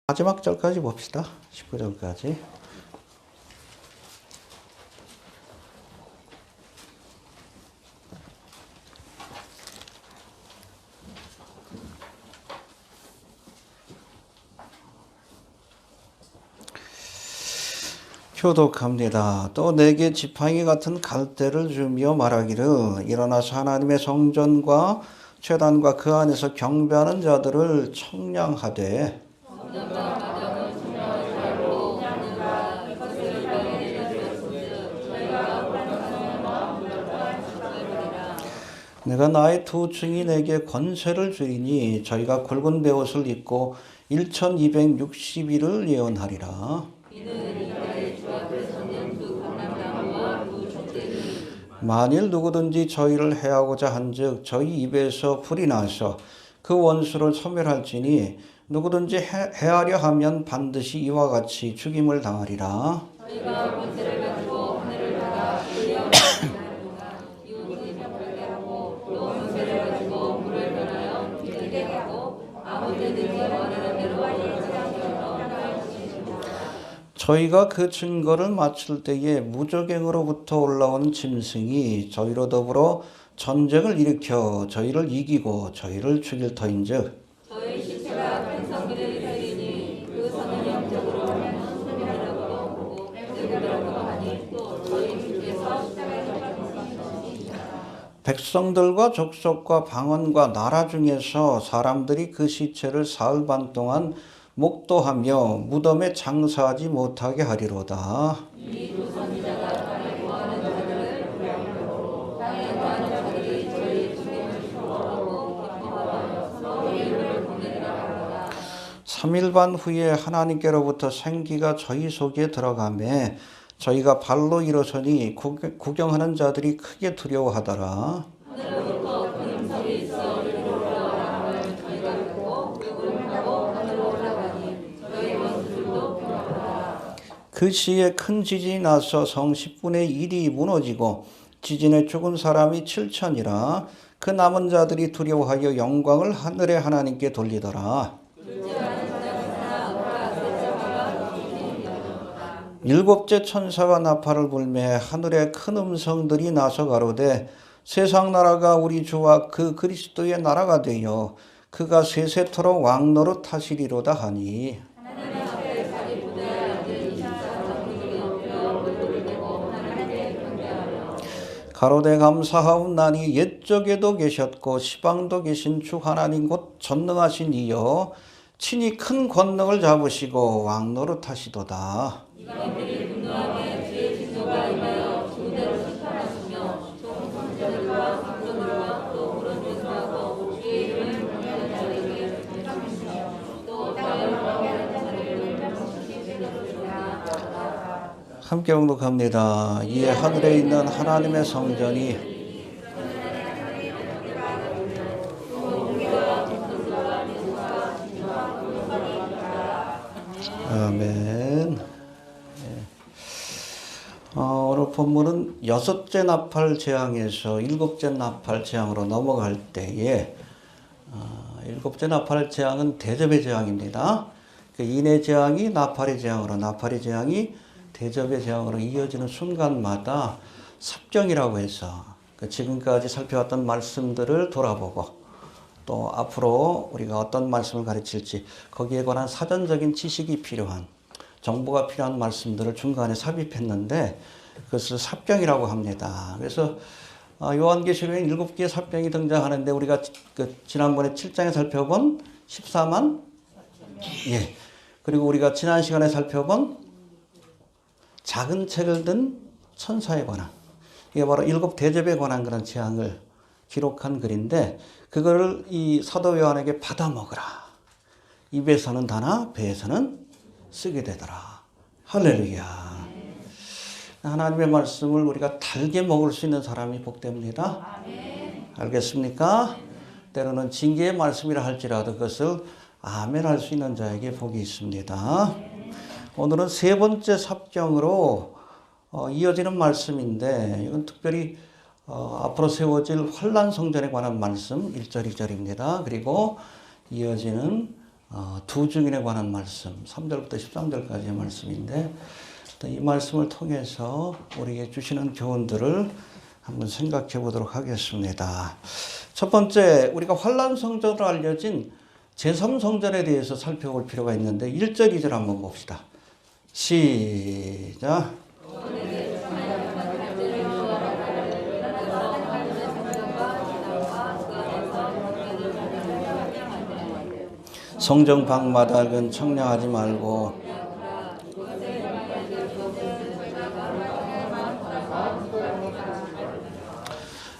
마지막 절까지 봅시다. 19절까지. 교독합니다. 또 내게 지팡이 같은 갈대를 주며 말하기를 일어나서 하나님의 성전과 제단과 그 안에서 경배하는 자들을 청량하되 내가 나의 두 증이 내게 권세를 주리니 저희가 굵은 베옷을 입고 1260일을 예언하리라. 만일 누구든지 저희를 해하고자 한즉 저희 입에서 불이 나서 그 원수를 소멸할지니 누구든지 해하려 하면 반드시 이와 같이 죽임을 당하리라. 저희가 권세를 가지고 하늘을 닫아 이웃이 벽을 하고 또 권세를 가지고 물을 변하여 비틀게 하고 아무 때든지 원하는 대로 하지 않도록 저희가 그 증거를 마칠 때에 무적행으로부터 올라온 짐승이 저희로 더불어 전쟁을 일으켜 저희를 이기고 저희를 죽일 터인즉 저희 시체가 큰 성기를 살리니 그 성은 영적으로 하면 소멸이라고 보고 죽으라고 하니 또 저희 주께서 십자가에서 받으신 백성들과 족속과 방언과 나라 중에서 사람들이 그 시체를 사흘 반 동안 목도하며 무덤에 장사하지 못하게 하리로다. 이 두 선지자가 땅에 거하는 자들을 구하고 땅에 거하는 자들이 저희 죽임을 추구하고 기뻐하여 서로 일을 보내리라 하리라. 3일 반 후에 하나님께로부터 생기가 저희 속에 들어가매 저희가 발로 일어서니 구경하는 자들이 크게 두려워하더라. 하늘로부터 큰 음성이 있어 이리로 올라오라 함을 저희가 듣고 욕을 하고 하늘로 올라가니 저희 원수들도 평안하라. 그 시에 큰 지진이 나서 성 10분의 1이 무너지고 지진에 죽은 사람이 7천이라. 그 남은 자들이 두려워하여 영광을 하늘의 하나님께 돌리더라. 일곱째 천사가 나팔을 불매 하늘에 큰 음성들이 나서 가로되 세상 나라가 우리 주와 그 그리스도의 나라가 되어 그가 세세토록 왕노릇 하시리로다 하니 가로되 감사하옵나니 옛적에도 계셨고 시방도 계신 주 하나님 곧 전능하신 이여 친히 큰 권능을 잡으시고 왕노릇 하시도다. 이방인들이 분노하게 주의 진노가 임하여 주대로 심판하시며 종선자들과 강도들과 또 그런 죄수하고 주의 이름을 경외하는 자들에게 심판하시며 또 땅을 경외하는 자들을 멸망시키시리로다. 함께 봉독합니다. 이에 하늘에 있는 하나님의 성전이 아멘. 오늘 본문은 여섯째 나팔 재앙에서 일곱째 나팔 재앙으로 넘어갈 때에 일곱째 나팔 재앙은 대접의 재앙입니다. 그 인의 재앙이 나팔의 재앙으로 나팔의 재앙이 대접의 재앙으로 이어지는 순간마다 삽경이라고 해서 지금까지 살펴왔던 말씀들을 돌아보고 또 앞으로 우리가 어떤 말씀을 가르칠지 거기에 관한 사전적인 지식이 필요한 정보가 필요한 말씀들을 중간에 삽입했는데 그것을 삽경이라고 합니다. 그래서 요한계시록에 7개의 삽경이 등장하는데 우리가 지난번에 7장에 살펴본 14만 예. 그리고 우리가 지난 시간에 살펴본 작은 책을 든 천사에 관한 이게 바로 7 대접에 관한 그런 재앙을 기록한 글인데 그거를 이 사도 요한에게 받아 먹으라. 입에서는 다나 배에서는 쓰게 되더라. 할렐루야. 하나님의 말씀을 우리가 달게 먹을 수 있는 사람이 복됩니다. 알겠습니까? 때로는 징계의 말씀이라 할지라도 그것을 아멘 할 수 있는 자에게 복이 있습니다. 오늘은 세 번째 삽경으로 이어지는 말씀인데 이건 특별히 앞으로 세워질 환란 성전에 관한 말씀 1절 2절입니다. 그리고 이어지는 두 증인에 관한 말씀 3절부터 13절까지의 말씀인데 이 말씀을 통해서 우리에게 주시는 교훈들을 한번 생각해 보도록 하겠습니다. 첫 번째, 우리가 환란성전으로 알려진 제3성전에 대해서 살펴볼 필요가 있는데 1절, 2절 한번 봅시다. 시작. 성전 방마다는 청량하지 말고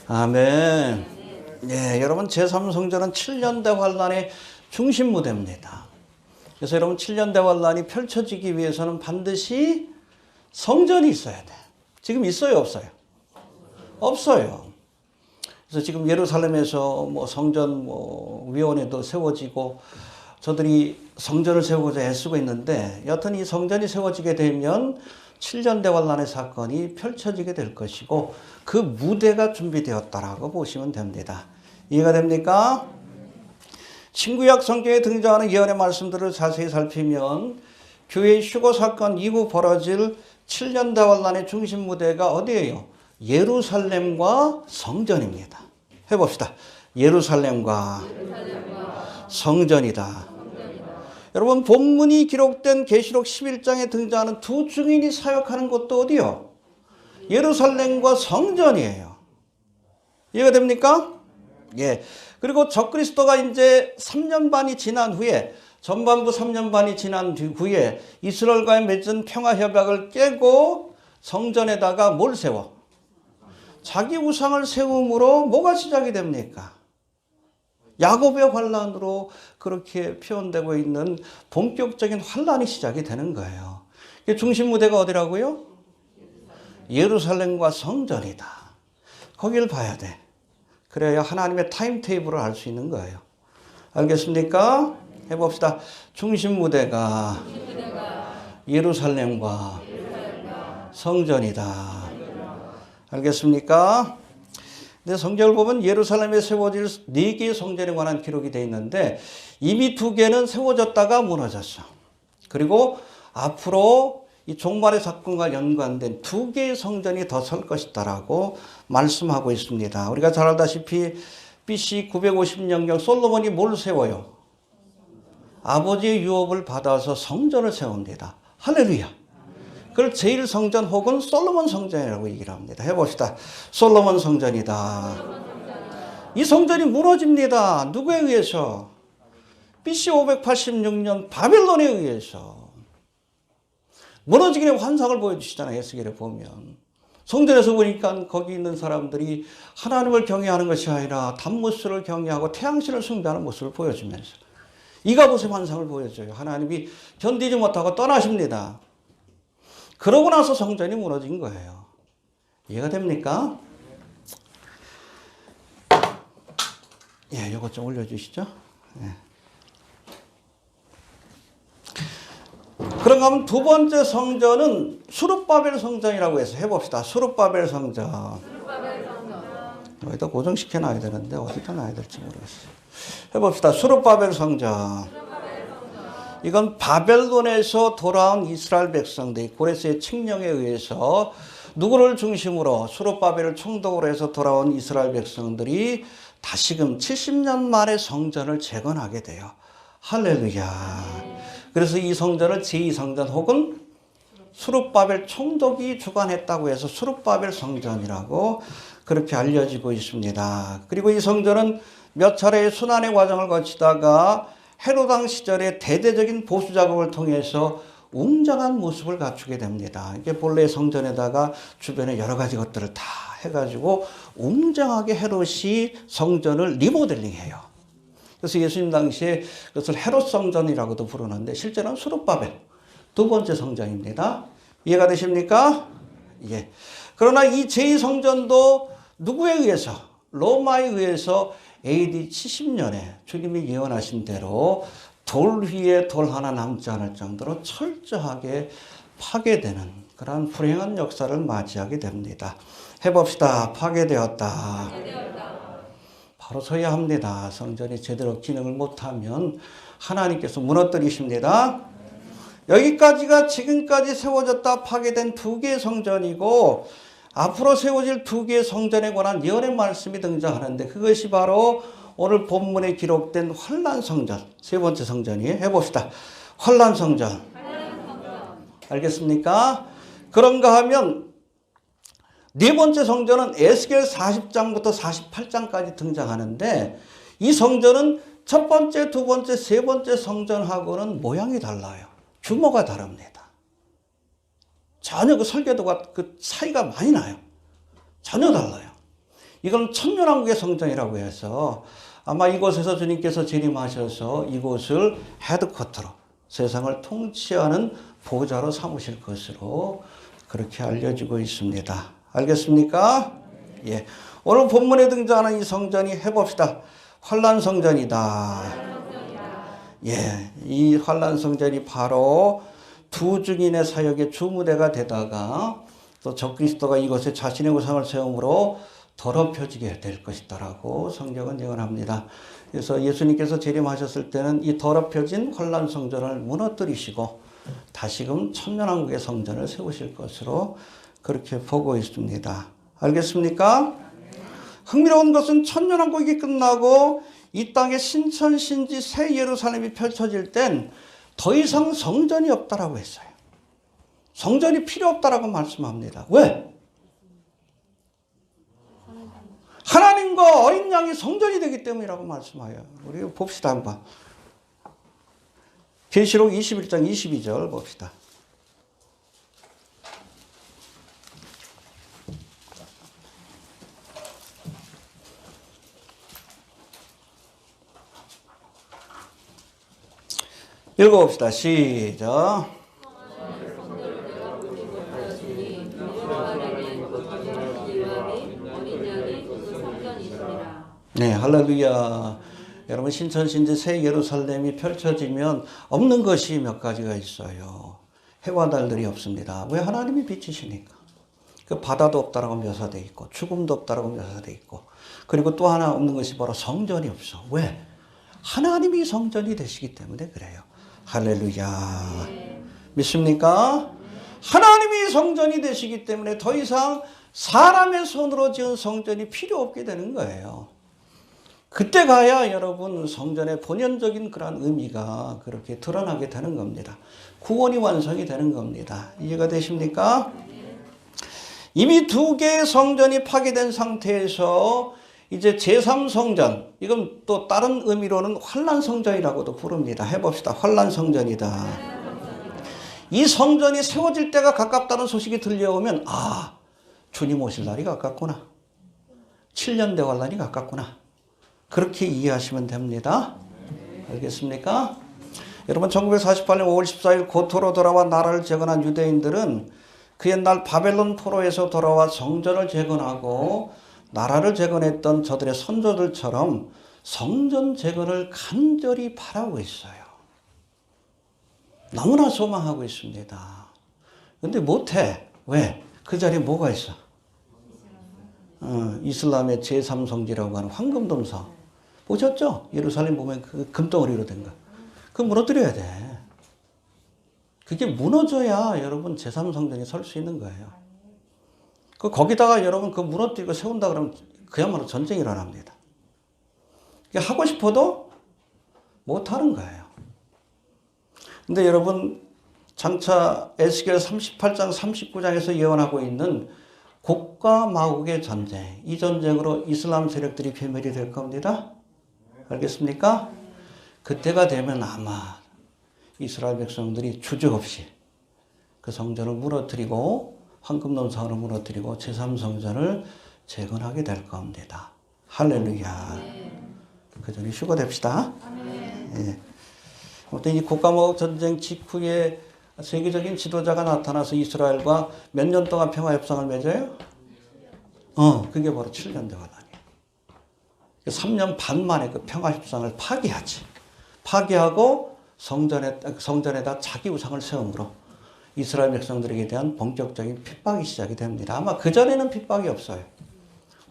아멘. 예, 여러분 제3성전은 7년대 환란의 중심 무대입니다. 그래서 여러분 7년대 환란이 펼쳐지기 위해서는 반드시 성전이 있어야 돼. 지금 있어요, 없어요? 없어요. 그래서 지금 예루살렘에서 성전 위원회도 세워지고 저들이 성전을 세우고자 애쓰고 있는데 여튼 이 성전이 세워지게 되면 7년대 환란의 사건이 펼쳐지게 될 것이고 그 무대가 준비되었다라고 보시면 됩니다. 이해가 됩니까? 신구약 성경에 등장하는 예언의 말씀들을 자세히 살피면 교회의 휴거 사건 이후 벌어질 7년대 환란의 중심 무대가 어디예요? 예루살렘과 성전입니다. 해봅시다. 예루살렘과 성전이다. 여러분 본문이 기록된 계시록 11장에 등장하는 두 증인이 사역하는 곳도 어디요? 예루살렘과 성전이에요. 이해가 됩니까? 예. 그리고 적그리스도가 이제 3년 반이 지난 후에 전반부 3년 반이 지난 후에 이스라엘과의 맺은 평화 협약을 깨고 성전에다가 뭘 세워? 자기 우상을 세움으로 뭐가 시작이 됩니까? 야곱의 환란으로 그렇게 표현되고 있는 본격적인 환란이 시작이 되는 거예요. 중심 무대가 어디라고요? 예루살렘과 성전이다. 거기를 봐야 돼. 그래야 하나님의 타임테이블을 알 수 있는 거예요. 알겠습니까? 해봅시다. 중심 무대가 예루살렘과 성전이다. 알겠습니까? 근데 성경을 보면 예루살렘에 세워질 4개의 성전에 관한 기록이 되어 있는데 이미 2개는 세워졌다가 무너졌어. 그리고 앞으로 이 종말의 사건과 연관된 2개의 성전이 더 설 것이다라고 말씀하고 있습니다. 우리가 잘 알다시피 BC 950년경 솔로몬이 뭘 세워요? 아버지의 유업을 받아서 성전을 세웁니다. 할렐루야. 그걸 제1성전 혹은 솔로몬 성전이라고 얘기를 합니다. 해봅시다. 솔로몬 성전이다. 이 성전이 무너집니다. 누구에 의해서? BC 586년 바벨론에 의해서. 무너지기 전에 환상을 보여주시잖아요. 에스겔에 보면. 성전에서 보니까 거기 있는 사람들이 하나님을 경외하는 것이 아니라 담무스를 경외하고 태양신을 숭배하는 모습을 보여주면서 이가봇의 환상을 보여줘요. 하나님이 견디지 못하고 떠나십니다. 그러고 나서 성전이 무너진 거예요. 이해가 됩니까? 예, 이거 좀 올려주시죠. 예. 그런가 하면 두 번째 성전은 수룹바벨 성전이라고 해서 해봅시다. 수룹바벨 성전. 여기다 고정시켜 놔야 되는데 어디다 놔야 될지 모르겠어요. 해봅시다. 수룹바벨 성전. 이건 바벨론에서 돌아온 이스라엘 백성들이 고레스의 칙령에 의해서 누구를 중심으로 수룹바벨을 총독으로 해서 돌아온 이스라엘 백성들이 다시금 70년 만에 성전을 재건하게 돼요. 할렐루야. 그래서 이 성전을 제2성전 혹은 수룹바벨 총독이 주관했다고 해서 수룹바벨 성전이라고 그렇게 알려지고 있습니다. 그리고 이 성전은 몇 차례의 순환의 과정을 거치다가 헤로당 시절에 대대적인 보수 작업을 통해서 웅장한 모습을 갖추게 됩니다. 이게 본래 성전에다가 주변에 여러 가지 것들을 다 해가지고 웅장하게 헤롯이 성전을 리모델링해요. 그래서 예수님 당시에 그것을 헤롯 성전이라고도 부르는데 실제로는 수룹바벨 두 번째 성전입니다. 이해가 되십니까? 예. 그러나 이 제2성전도 누구에 의해서? 로마에 의해서 AD 70년에 주님이 예언하신 대로 돌 위에 돌 하나 남지 않을 정도로 철저하게 파괴되는 그런 불행한 역사를 맞이하게 됩니다. 해봅시다. 파괴되었다. 바로 서야 합니다. 성전이 제대로 기능을 못하면 하나님께서 무너뜨리십니다. 여기까지가 지금까지 세워졌다 파괴된 두 개의 성전이고 앞으로 세워질 두 개의 성전에 관한 예언의 말씀이 등장하는데 그것이 바로 오늘 본문에 기록된 환란성전, 세 번째 성전이에요. 해봅시다. 환란성전. 알겠습니까? 그런가 하면 네 번째 성전은 에스겔 40장부터 48장까지 등장하는데 이 성전은 첫 번째, 두 번째, 세 번째 성전하고는 모양이 달라요. 규모가 다릅니다. 전혀 그 설계도가 그 차이가 많이 나요. 전혀 달라요. 이건 천년왕국의 성전이라고 해서 아마 이곳에서 주님께서 재림하셔서 이곳을 헤드쿼터로 세상을 통치하는 보좌로 삼으실 것으로 그렇게 알려지고 있습니다. 알겠습니까? 예. 오늘 본문에 등장하는 이 성전이 해봅시다. 환란성전이다. 예, 이 환란성전이 바로 두 증인의 사역의 주무대가 되다가 또 적그리스도가 이곳에 자신의 우상을 세움으로 더럽혀지게 될 것이다라고 성경은 예언합니다. 그래서 예수님께서 재림하셨을 때는 이 더럽혀진 환란성전을 무너뜨리시고 다시금 천년왕국의 성전을 세우실 것으로 그렇게 보고 있습니다. 알겠습니까? 흥미로운 것은 천년왕국이 끝나고 이 땅에 신천신지 새 예루살렘이 펼쳐질 땐 더 이상 성전이 없다라고 했어요. 성전이 필요 없다라고 말씀합니다. 왜? 하나님과 어린 양이 성전이 되기 때문이라고 말씀해요. 우리 봅시다 한번. 계시록 21장 22절 봅시다. 읽어봅시다. 시작. 네, 할렐루야. 여러분 신천신지 새 예루살렘이 펼쳐지면 없는 것이 몇 가지가 있어요. 해와 달들이 없습니다. 왜? 하나님이 빛이시니까. 그 바다도 없다라고 묘사되어 있고 죽음도 없다라고 묘사되어 있고 그리고 또 하나 없는 것이 바로 성전이 없어. 왜? 하나님이 성전이 되시기 때문에 그래요. 할렐루야. 믿습니까? 하나님이 성전이 되시기 때문에 더 이상 사람의 손으로 지은 성전이 필요 없게 되는 거예요. 그때 가야 여러분 성전의 본연적인 그런 의미가 그렇게 드러나게 되는 겁니다. 구원이 완성이 되는 겁니다. 이해가 되십니까? 이미 두 개의 성전이 파괴된 상태에서 이제 제3성전, 이건 또 다른 의미로는 환란성전이라고도 부릅니다. 해봅시다. 환란성전이다. 이 성전이 세워질 때가 가깝다는 소식이 들려오면 아, 주님 오실 날이 가깝구나. 7년 대환란이 가깝구나. 그렇게 이해하시면 됩니다. 알겠습니까? 여러분 1948년 5월 14일 고토로 돌아와 나라를 재건한 유대인들은 그 옛날 바벨론 포로에서 돌아와 성전을 재건하고 나라를 재건했던 저들의 선조들처럼 성전 재건을 간절히 바라고 있어요. 너무나 소망하고 있습니다. 근데 못해. 왜? 그 자리에 뭐가 있어? 이슬람의 제3성지라고 하는 황금돔성. 보셨죠? 예루살렘 보면 그 금덩어리로 된 거. 그거 무너뜨려야 돼. 그게 무너져야 여러분 제3성전이 설 수 있는 거예요. 거기다가 여러분 그 무너뜨리고 세운다 그러면 그야말로 전쟁이 일어납니다. 하고 싶어도 못하는 거예요. 근데 여러분 장차 에스겔 38장 39장에서 예언하고 있는 곡과 마곡의 전쟁, 이 전쟁으로 이슬람 세력들이 괴멸이 될 겁니다. 알겠습니까? 그때가 되면 아마 이스라엘 백성들이 주저 없이 그 성전을 무너뜨리고 황금돔성을 무너뜨리고 제3성전을 재건하게 될 겁니다. 할렐루야. 그 전에 휴거됩시다. 예. 아무튼 이 곡과마곡 전쟁 직후에 세계적인 지도자가 나타나서 이스라엘과 몇 년 동안 평화협상을 맺어요? 그게 바로 7년 대환란이에요. 3년 반 만에 그 평화협상을 파기하지. 파기하고 성전에다 자기 우상을 세움으로 이스라엘 백성들에게 대한 본격적인 핍박이 시작이 됩니다. 아마 그전에는 핍박이 없어요.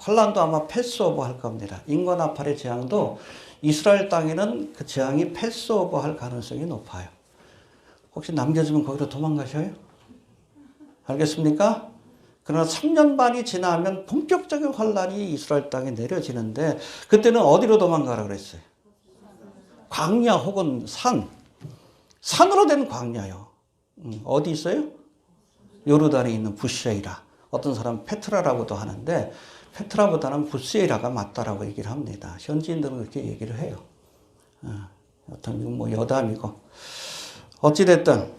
환란도 아마 패스오버 할 겁니다. 인과나팔의 재앙도 이스라엘 땅에는 그 재앙이 패스오버 할 가능성이 높아요. 혹시 남겨주면 거기로 도망가셔요? 알겠습니까? 그러나 3년 반이 지나면 본격적인 환란이 이스라엘 땅에 내려지는데 그때는 어디로 도망가라 그랬어요? 광야 혹은 산으로 된 광야요. 어디 있어요? 요르단에 있는 부세이라. 어떤 사람은 페트라라고도 하는데 페트라보다는 부세이라가 맞다라고 얘기를 합니다. 현지인들은 그렇게 얘기를 해요. 어떤 뭐 여담이고 어찌됐든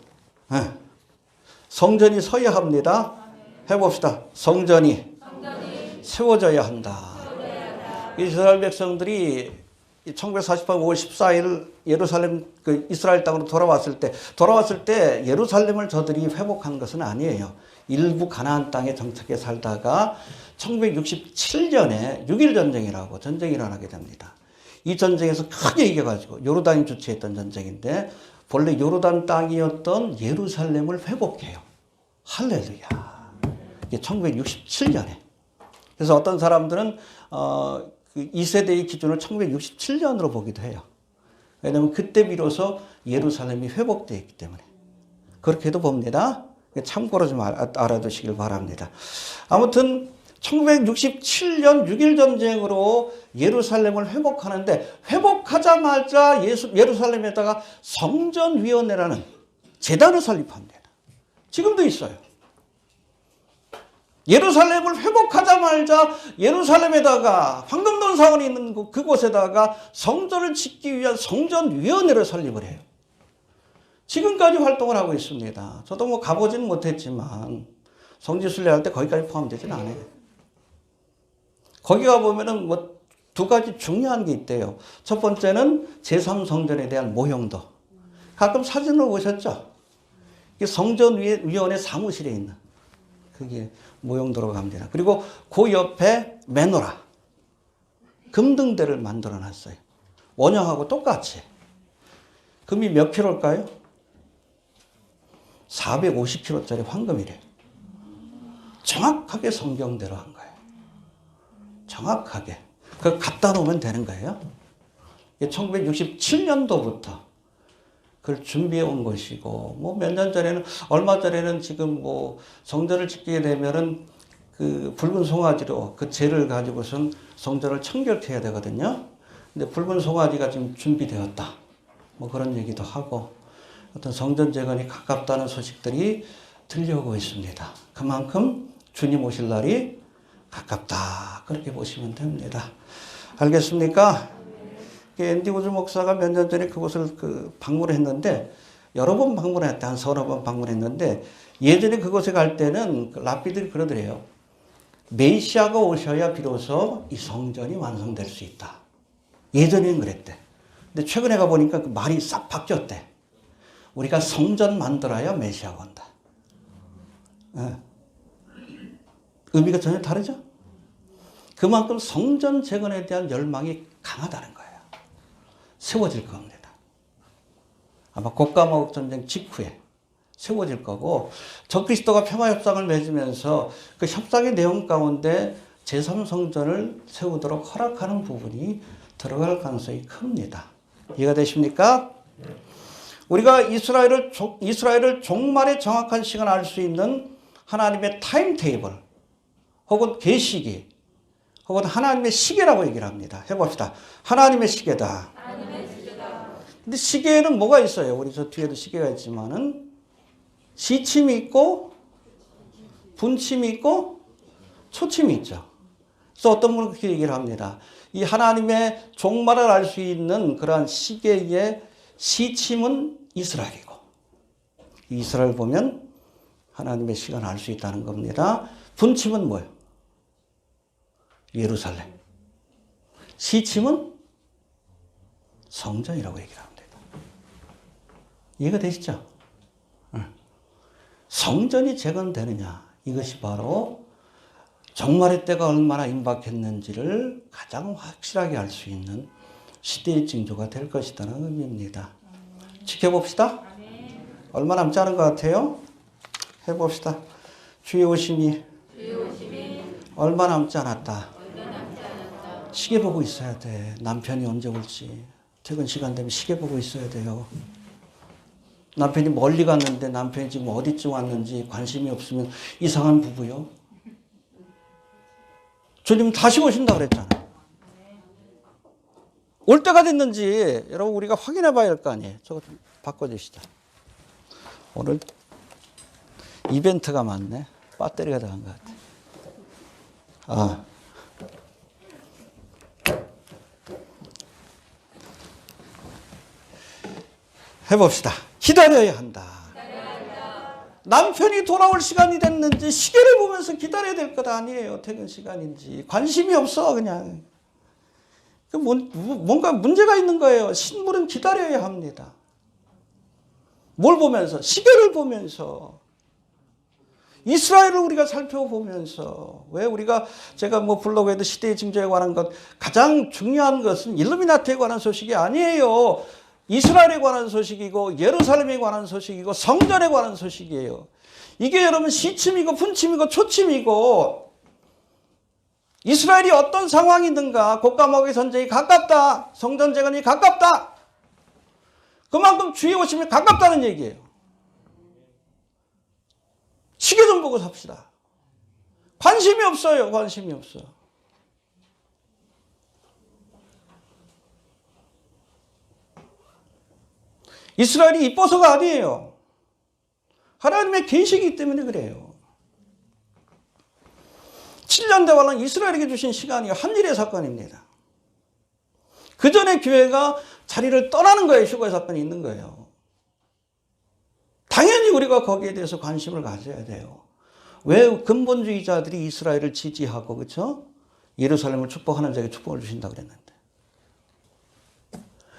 성전이 서야 합니다. 해봅시다. 성전이 세워져야 한다. 이스라엘 백성들이 1948년 5월 14일 예루살렘 이스라엘 땅으로 돌아왔을 때 예루살렘을 저들이 회복한 것은 아니에요. 일부 가나안 땅에 정착해 살다가 1967년에 6.1 전쟁이라고 전쟁이 일어나게 됩니다. 이 전쟁에서 크게 이겨가지고 요르단이 주최했던 전쟁인데 본래 요르단 땅이었던 예루살렘을 회복해요. 할렐루야. 이게 1967년에. 그래서 어떤 사람들은 이 세대의 기준을 1967년으로 보기도 해요. 왜냐하면 그때 비로소 예루살렘이 회복되어 있기 때문에. 그렇게도 봅니다. 참고로 좀 알아두시길 바랍니다. 아무튼 1967년 6.1 전쟁으로 예루살렘을 회복하는데 회복하자마자 예루살렘에다가 성전위원회라는 재단을 설립합니다. 지금도 있어요. 예루살렘을 회복하자마자 예루살렘에다가 황금돈 사원이 있는 그곳에다가 성전을 짓기 위한 성전위원회를 설립을 해요. 지금까지 활동을 하고 있습니다. 저도 뭐 가보지는 못했지만 성지순례 할 때 거기까지 포함되지는 않아요. 거기 가보면은 뭐 두 가지 중요한 게 있대요. 첫 번째는 제3성전에 대한 모형도. 가끔 사진을 보셨죠? 이게 성전위원회 사무실에 있는 그게 모형도로 갑니다. 그리고 그 옆에 메노라, 금등대를 만들어 놨어요. 원형하고 똑같이. 금이 몇 킬로일까요? 450kg짜리 황금이래요. 정확하게 성경대로 한 거예요. 정확하게. 그걸 갖다 놓으면 되는 거예요. 1967년도부터 그걸 준비해 온 것이고, 뭐 몇 년 전에는, 얼마 전에는 지금 뭐 성전을 짓게 되면은 그 붉은 송아지로 그 재를 가지고선 성전을 청결케 해야 되거든요. 근데 붉은 송아지가 지금 준비되었다. 뭐 그런 얘기도 하고, 어떤 성전 재건이 가깝다는 소식들이 들려오고 있습니다. 그만큼 주님 오실 날이 가깝다. 그렇게 보시면 됩니다. 알겠습니까? 앤디 우즈 목사가 몇 년 전에 그곳을 방문을 했는데, 여러 번 방문했다. 한 서너 번 방문했는데, 예전에 그곳에 갈 때는 랍비들이 그러더래요. 메시아가 오셔야 비로소 이 성전이 완성될 수 있다. 예전에는 그랬대. 근데 최근에 가보니까 그 말이 싹 바뀌었대. 우리가 성전 만들어야 메시아가 온다. 네. 의미가 전혀 다르죠? 그만큼 성전 재건에 대한 열망이 강하다는 거예요. 세워질 겁니다. 아마 곡가마국 전쟁 직후에 세워질 거고, 적그리스도가 평화협상을 맺으면서 그 협상의 내용 가운데 제3성전을 세우도록 허락하는 부분이 들어갈 가능성이 큽니다. 이해가 되십니까? 우리가 이스라엘을 종말의 정확한 시간을 알 수 있는 하나님의 타임테이블 혹은 계시기 혹은 하나님의 시계라고 얘기를 합니다. 해봅시다. 하나님의 시계다. 근데 시계에는 뭐가 있어요? 우리 저 뒤에도 시계가 있지만은 시침이 있고 분침이 있고 초침이 있죠. 그래서 어떤 분은 그렇게 얘기를 합니다. 이 하나님의 종말을 알 수 있는 그러한 시계의 시침은 이스라엘이고, 이스라엘 보면 하나님의 시간을 알 수 있다는 겁니다. 분침은 뭐예요? 예루살렘. 시침은 성전이라고 얘기를 합니다. 이해가 되시죠? 성전이 재건되느냐, 이것이 바로 종말의 때가 얼마나 임박했는지를 가장 확실하게 알 수 있는 시대의 징조가 될 것이라는 의미입니다. 지켜봅시다. 얼마 남지 않은 것 같아요? 해봅시다. 주의 오심이 얼마 남지 않았다. 시계 보고 있어야 돼. 남편이 언제 올지. 퇴근 시간 되면 시계 보고 있어야 돼요. 남편이 멀리 갔는데 남편이 지금 어디쯤 왔는지 관심이 없으면 이상한 부부요. 주님 다시 오신다 그랬잖아요. 올 때가 됐는지 여러분 우리가 확인해 봐야 할 거 아니에요. 저거 좀 바꿔주시죠. 오늘 이벤트가 많네. 배터리가 들어간 것 같아. 아. 해봅시다. 기다려야 한다. 남편이 돌아올 시간이 됐는지 시계를 보면서 기다려야 될 것 아니에요. 퇴근 시간인지. 관심이 없어 그냥. 뭔가 문제가 있는 거예요. 신부는 기다려야 합니다. 뭘 보면서? 시계를 보면서. 이스라엘을 우리가 살펴보면서. 왜 우리가 제가 뭐 블로그에도 시대의 징조에 관한 것 가장 중요한 것은 일루미나티에 관한 소식이 아니에요. 이스라엘에 관한 소식이고 예루살렘에 관한 소식이고 성전에 관한 소식이에요. 이게 여러분 시침이고 분침이고 초침이고 이스라엘이 어떤 상황이든가 곡과목의 전쟁이 가깝다. 성전 재건이 가깝다. 그만큼 주의 오심이 가깝다는 얘기예요. 시계 좀 보고 삽시다. 관심이 없어요. 관심이 없어. 이스라엘이 이뻐서가 아니에요. 하나님의 계시이기 때문에 그래요. 7년 대환란 이스라엘에게 주신 시간이 한일의 사건입니다. 그 전에 교회가 자리를 떠나는 거예요. 휴거의 사건이 있는 거예요. 당연히 우리가 거기에 대해서 관심을 가져야 돼요. 왜 근본주의자들이 이스라엘을 지지하고 그렇죠? 예루살렘을 축복하는 자에게 축복을 주신다고 그랬는데.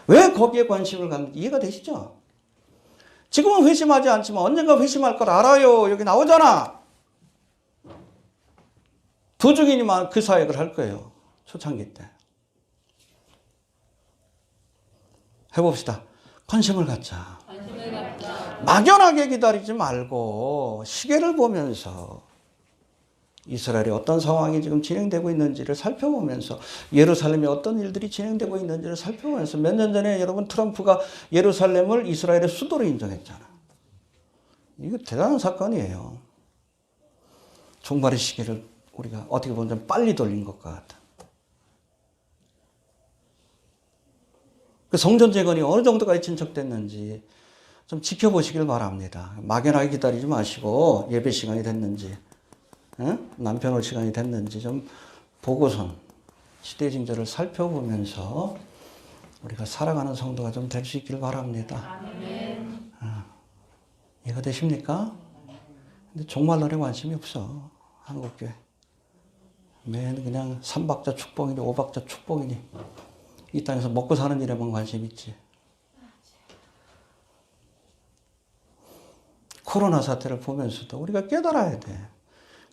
왜 거기에 관심을 갖는지 이해가 되시죠? 지금은 회심하지 않지만 언젠가 회심할 걸 알아요. 여기 나오잖아. 부중이니만 그 사역을 할 거예요. 초창기 때. 해봅시다. 관심을 갖자. 막연하게 기다리지 말고 시계를 보면서 이스라엘이 어떤 상황이 지금 진행되고 있는지를 살펴보면서 예루살렘에 어떤 일들이 진행되고 있는지를 살펴보면서 몇 년 전에 여러분 트럼프가 예루살렘을 이스라엘의 수도로 인정했잖아. 이거 대단한 사건이에요. 종말의 시계를 우리가 어떻게 보면 좀 빨리 돌린 것 같아. 그 성전 재건이 어느 정도까지 진척됐는지 좀 지켜보시길 바랍니다. 막연하게 기다리지 마시고 예배 시간이 됐는지 남편 올 시간이 됐는지 좀 보고선 시대의 징조를 살펴보면서 우리가 살아가는 성도가 좀 될 수 있길 바랍니다. 이해가 되십니까? 근데 종말론에 관심이 없어. 한국교회. 맨 그냥 3박자 축복이니 5박자 축복이니 이 땅에서 먹고 사는 일에만 관심 있지. 코로나 사태를 보면서도 우리가 깨달아야 돼.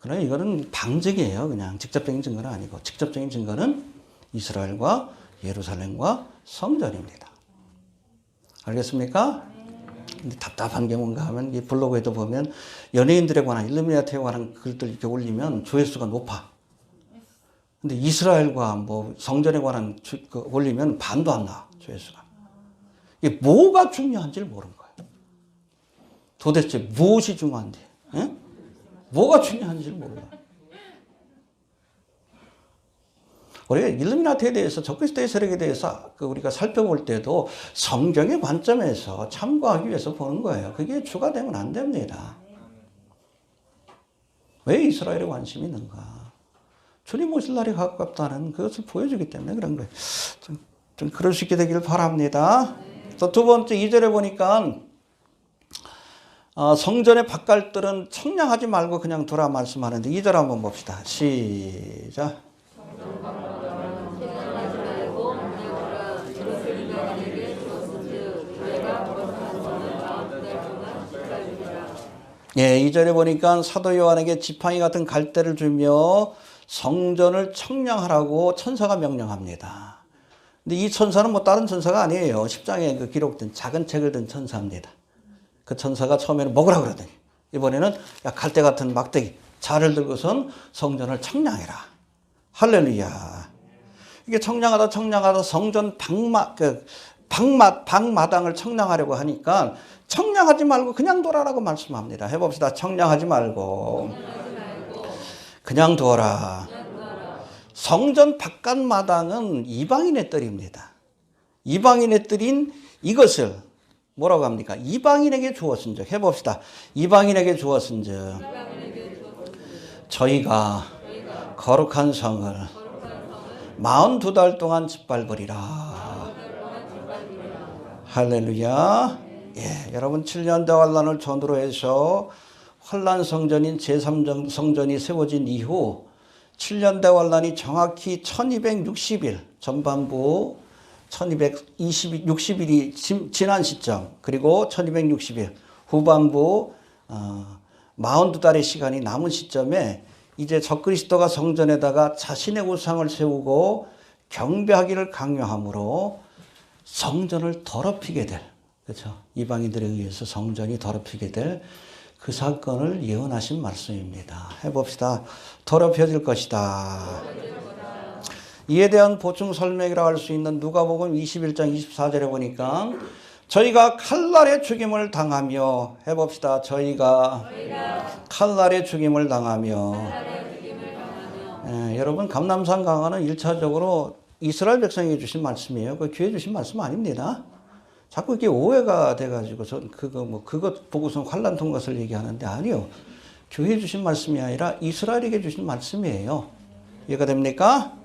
그러나 이거는 방증이에요. 그냥 직접적인 증거는 아니고 직접적인 증거는 이스라엘과 예루살렘과 성전입니다. 알겠습니까? 근데 답답한 게 뭔가 하면 이 블로그에도 보면 연예인들에 관한 일루미나티에 관한 글들 이렇게 올리면 조회수가 높아. 근데 이스라엘과 뭐 성전에 관한 올리면 반도 안 나와. 조회수가. 이게 뭐가 중요한지를 모르는 거예요. 도대체 무엇이 중요한데? 에? 뭐가 중요한지를 몰라. 우리가 일루미나티에 대해서 적그리스도의 세력에 대해서 우리가 살펴볼 때도 성경의 관점에서 참고하기 위해서 보는 거예요. 그게 주가 되면 안 됩니다. 왜 이스라엘에 관심이 있는가? 주님 오실 날이 가깝다는 그것을 보여주기 때문에 그런 거예요. 좀 그럴 수 있게 되기를 바랍니다. 또 두 번째 2절에 보니까 성전의 밭갈들은 청량하지 말고 그냥 두라 말씀하는데 2절 한번 봅시다. 시작. 예, 2절에 보니까 사도 요한에게 지팡이 같은 갈대를 주며 성전을 청량하라고 천사가 명령합니다. 근데 이 천사는 뭐 다른 천사가 아니에요. 10장에 그 기록된 작은 책을 든 천사입니다. 그 천사가 처음에는 먹으라 그러더니 이번에는 야 갈대 같은 막대기 자를 들고선 성전을 청량해라. 할렐루야. 이게 청량하다 성전 방마당을 청량하려고 하니까 청량하지 말고 그냥 둬라라고 말씀합니다. 해봅시다. 청량하지 말고 그냥 둬라. 성전 바깥마당은 이방인의 뜰입니다. 이방인의 뜰인 이것을 뭐라고 합니까? 이방인에게 주었은즉. 해봅시다. 이방인에게 주었은즉 저희가 거룩한 성을 42달 동안 짓밟으리라. 할렐루야. 예, 여러분 7년대 환란을 전후로 해서 환란 성전인 제3성전이 세워진 이후 7년대 환란이 정확히 1260일 전반부 1260일이 지난 시점, 그리고 1260일 후반부 42달의 시간이 남은 시점에 이제 적그리스도가 성전에다가 자신의 우상을 세우고 경배하기를 강요함으로 성전을 더럽히게 될, 그렇죠? 이방인들에 의해서 성전이 더럽히게 될 그 사건을 예언하신 말씀입니다. 해봅시다. 더럽혀질 것이다. 이에 대한 보충 설명이라고 할 수 있는 누가복음 21장 24절에 보니까 저희가 칼날의 죽임을 당하며, 해봅시다. 저희가 칼날의 죽임을 당하며. 예, 여러분 감람산 강화는 1차적으로 이스라엘 백성에게 주신 말씀이에요. 그 교회 주신 말씀 아닙니다. 자꾸 이게 오해가 돼가지고 그것 보고서 환란 통과를 얘기하는데 아니요. 교회 주신 말씀이 아니라 이스라엘에게 주신 말씀이에요. 이해가 됩니까?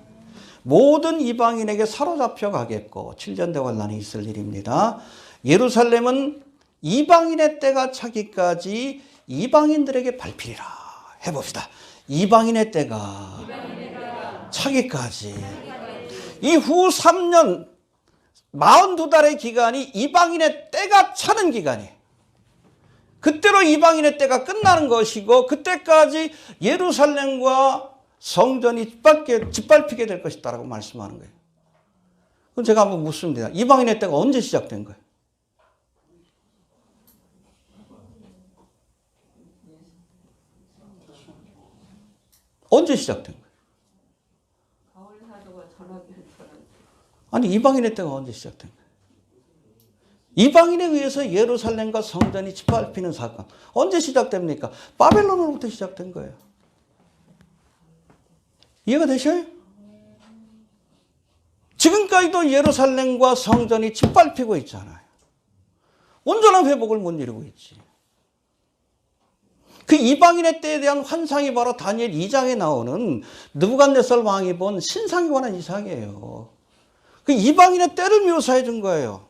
모든 이방인에게 사로잡혀 가겠고 7년대 환란이 있을 일입니다. 예루살렘은 이방인의 때가 차기까지 이방인들에게 밟히리라. 해봅시다. 이방인의 때가 차기까지. 이후 3년 42달의 기간이 이방인의 때가 차는 기간이에요. 그때로 이방인의 때가 끝나는 것이고 그때까지 예루살렘과 성전이 짓밟히게 될 것이다라고 말씀하는 거예요. 그럼 제가 한번 묻습니다. 이방인의 때가 언제 시작된 거예요? 언제 시작된 거예요? 아니, 이방인의 때가 언제 시작된 거예요? 이방인에 의해서 예루살렘과 성전이 짓밟히는 사건 언제 시작됩니까? 바벨론으로부터 시작된 거예요. 이해가 되셔요? 지금까지도 예루살렘과 성전이 짓밟히고 있잖아요. 온전한 회복을 못 이루고 있지. 그 이방인의 때에 대한 환상이 바로 다니엘 2장에 나오는 느부갓네살 왕이 본 신상에 관한 이상이에요. 그 이방인의 때를 묘사해 준 거예요.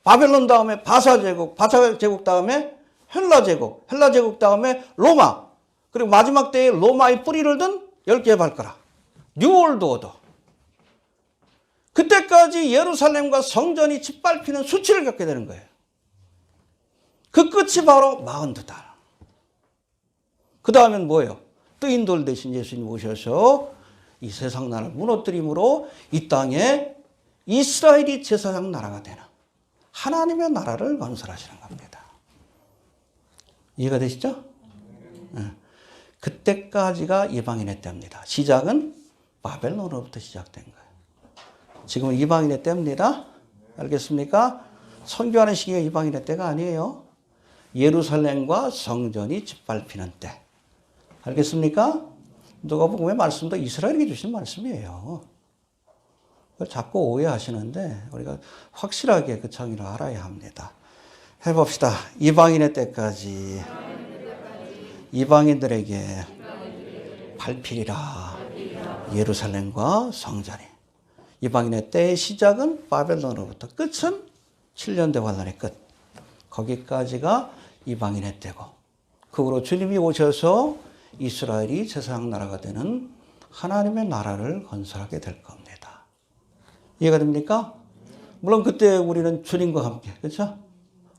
바벨론 다음에 바사제국, 바사제국 다음에 헬라제국, 헬라제국 다음에 로마, 그리고 마지막 때에 로마의 뿌리를 든 10개의 발가락, 뉴월드 오더. 그때까지 예루살렘과 성전이 짓밟히는 수치를 겪게 되는 거예요. 그 끝이 바로 42달. 그 다음엔 뭐예요? 뜨인 돌 대신 예수님 오셔서 이 세상 나라를 무너뜨림으로 이 땅에 이스라엘이 제사장 나라가 되는 하나님의 나라를 건설하시는 겁니다. 이해가 되시죠? 네. 그때까지가 이방인의 때입니다. 시작은 바벨론으로부터 시작된 거예요. 지금은 이방인의 때입니다. 알겠습니까? 선교하는 시기가 이방인의 때가 아니에요. 예루살렘과 성전이 짓밟히는 때. 알겠습니까? 누가복음의 말씀도 이스라엘에게 주신 말씀이에요. 자꾸 오해하시는데 우리가 확실하게 그 정의를 알아야 합니다. 해봅시다. 이방인의 때까지 이방인들에게 밟히리라. 예루살렘과 성전이. 이방인의 때의 시작은 바벨론으로부터, 끝은 7년대 환란의 끝. 거기까지가 이방인의 때고, 그 후로 주님이 오셔서 이스라엘이 제사장 나라가 되는 하나님의 나라를 건설하게 될 겁니다. 이해가 됩니까? 물론 그때 우리는 주님과 함께, 그렇죠?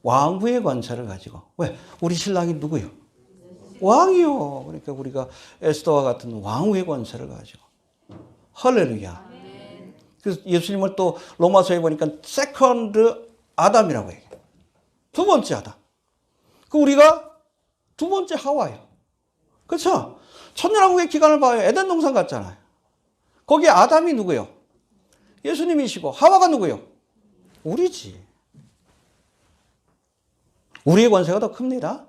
왕후의 권세를 가지고. 왜? 우리 신랑이 누구요? 왕이요. 그러니까 우리가 에스더와 같은 왕후의 권세를 가지고. 할렐루야. 그래서 예수님을 또 로마서에 보니까 세컨드 아담이라고 얘기해요. 두 번째 아담. 그 우리가 두 번째 하와예요. 그렇죠? 천년왕국의 기간을 봐요. 에덴 동산 같잖아요. 거기에 아담이 누구예요? 예수님이시고 하와가 누구요? 우리지. 우리의 권세가 더 큽니다.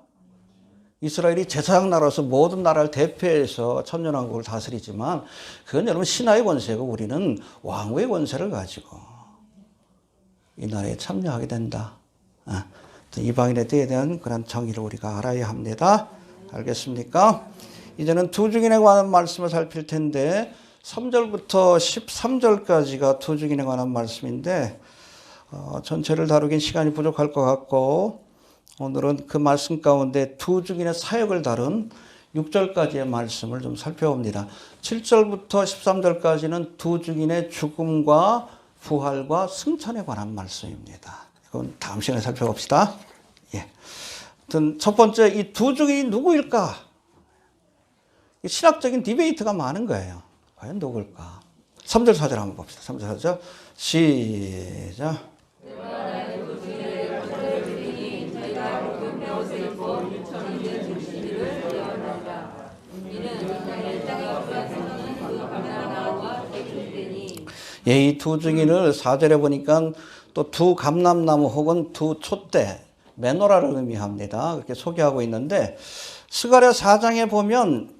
이스라엘이 제사장 나라로서 모든 나라를 대표해서 천년왕국을 다스리지만 그건 여러분 신하의 권세고 우리는 왕후의 권세를 가지고 이 나라에 참여하게 된다. 이방인에 대한 그런 정의를 우리가 알아야 합니다. 알겠습니까? 이제는 두 증인에 관한 말씀을 살필 텐데 3절부터 13절까지가 두 증인에 관한 말씀인데 전체를 다루긴 시간이 부족할 것 같고 오늘은 그 말씀 가운데 두 증인의 사역을 다룬 6절까지의 말씀을 좀 살펴봅니다. 7절부터 13절까지는 두 증인의 죽음과 부활과 승천에 관한 말씀입니다. 이건 다음 시간에 살펴봅시다. 예. 첫 번째, 이 두 증인이 누구일까? 신학적인 디베이트가 많은 거예요. 과연 누구일까? 3절, 4절 한번 봅시다. 3절, 4절. 시작. 예, 이 두 증인을 4절에 보니까 또 두 감람나무 혹은 두 촛대, 메노라를 의미합니다. 그렇게 소개하고 있는데 스가랴 4장에 보면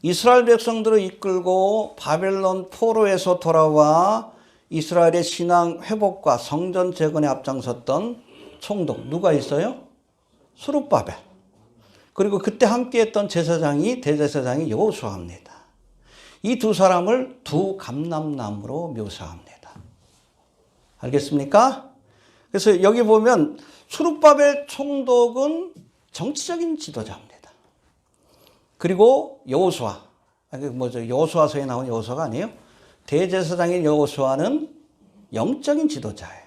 이스라엘 백성들을 이끌고 바벨론 포로에서 돌아와 이스라엘의 신앙 회복과 성전 재건에 앞장섰던 총독 누가 있어요? 스룹바벨. 그리고 그때 함께했던 제사장이 대제사장이 여호수아입니다. 이 두 사람을 두 감람나무로 묘사합니다. 알겠습니까? 그래서 여기 보면 스룹바벨 총독은 정치적인 지도자입니다. 그리고 여호수아, 여호수아서에 나온 여호수아가 아니에요. 대제사장인 여호수아는 영적인 지도자예요.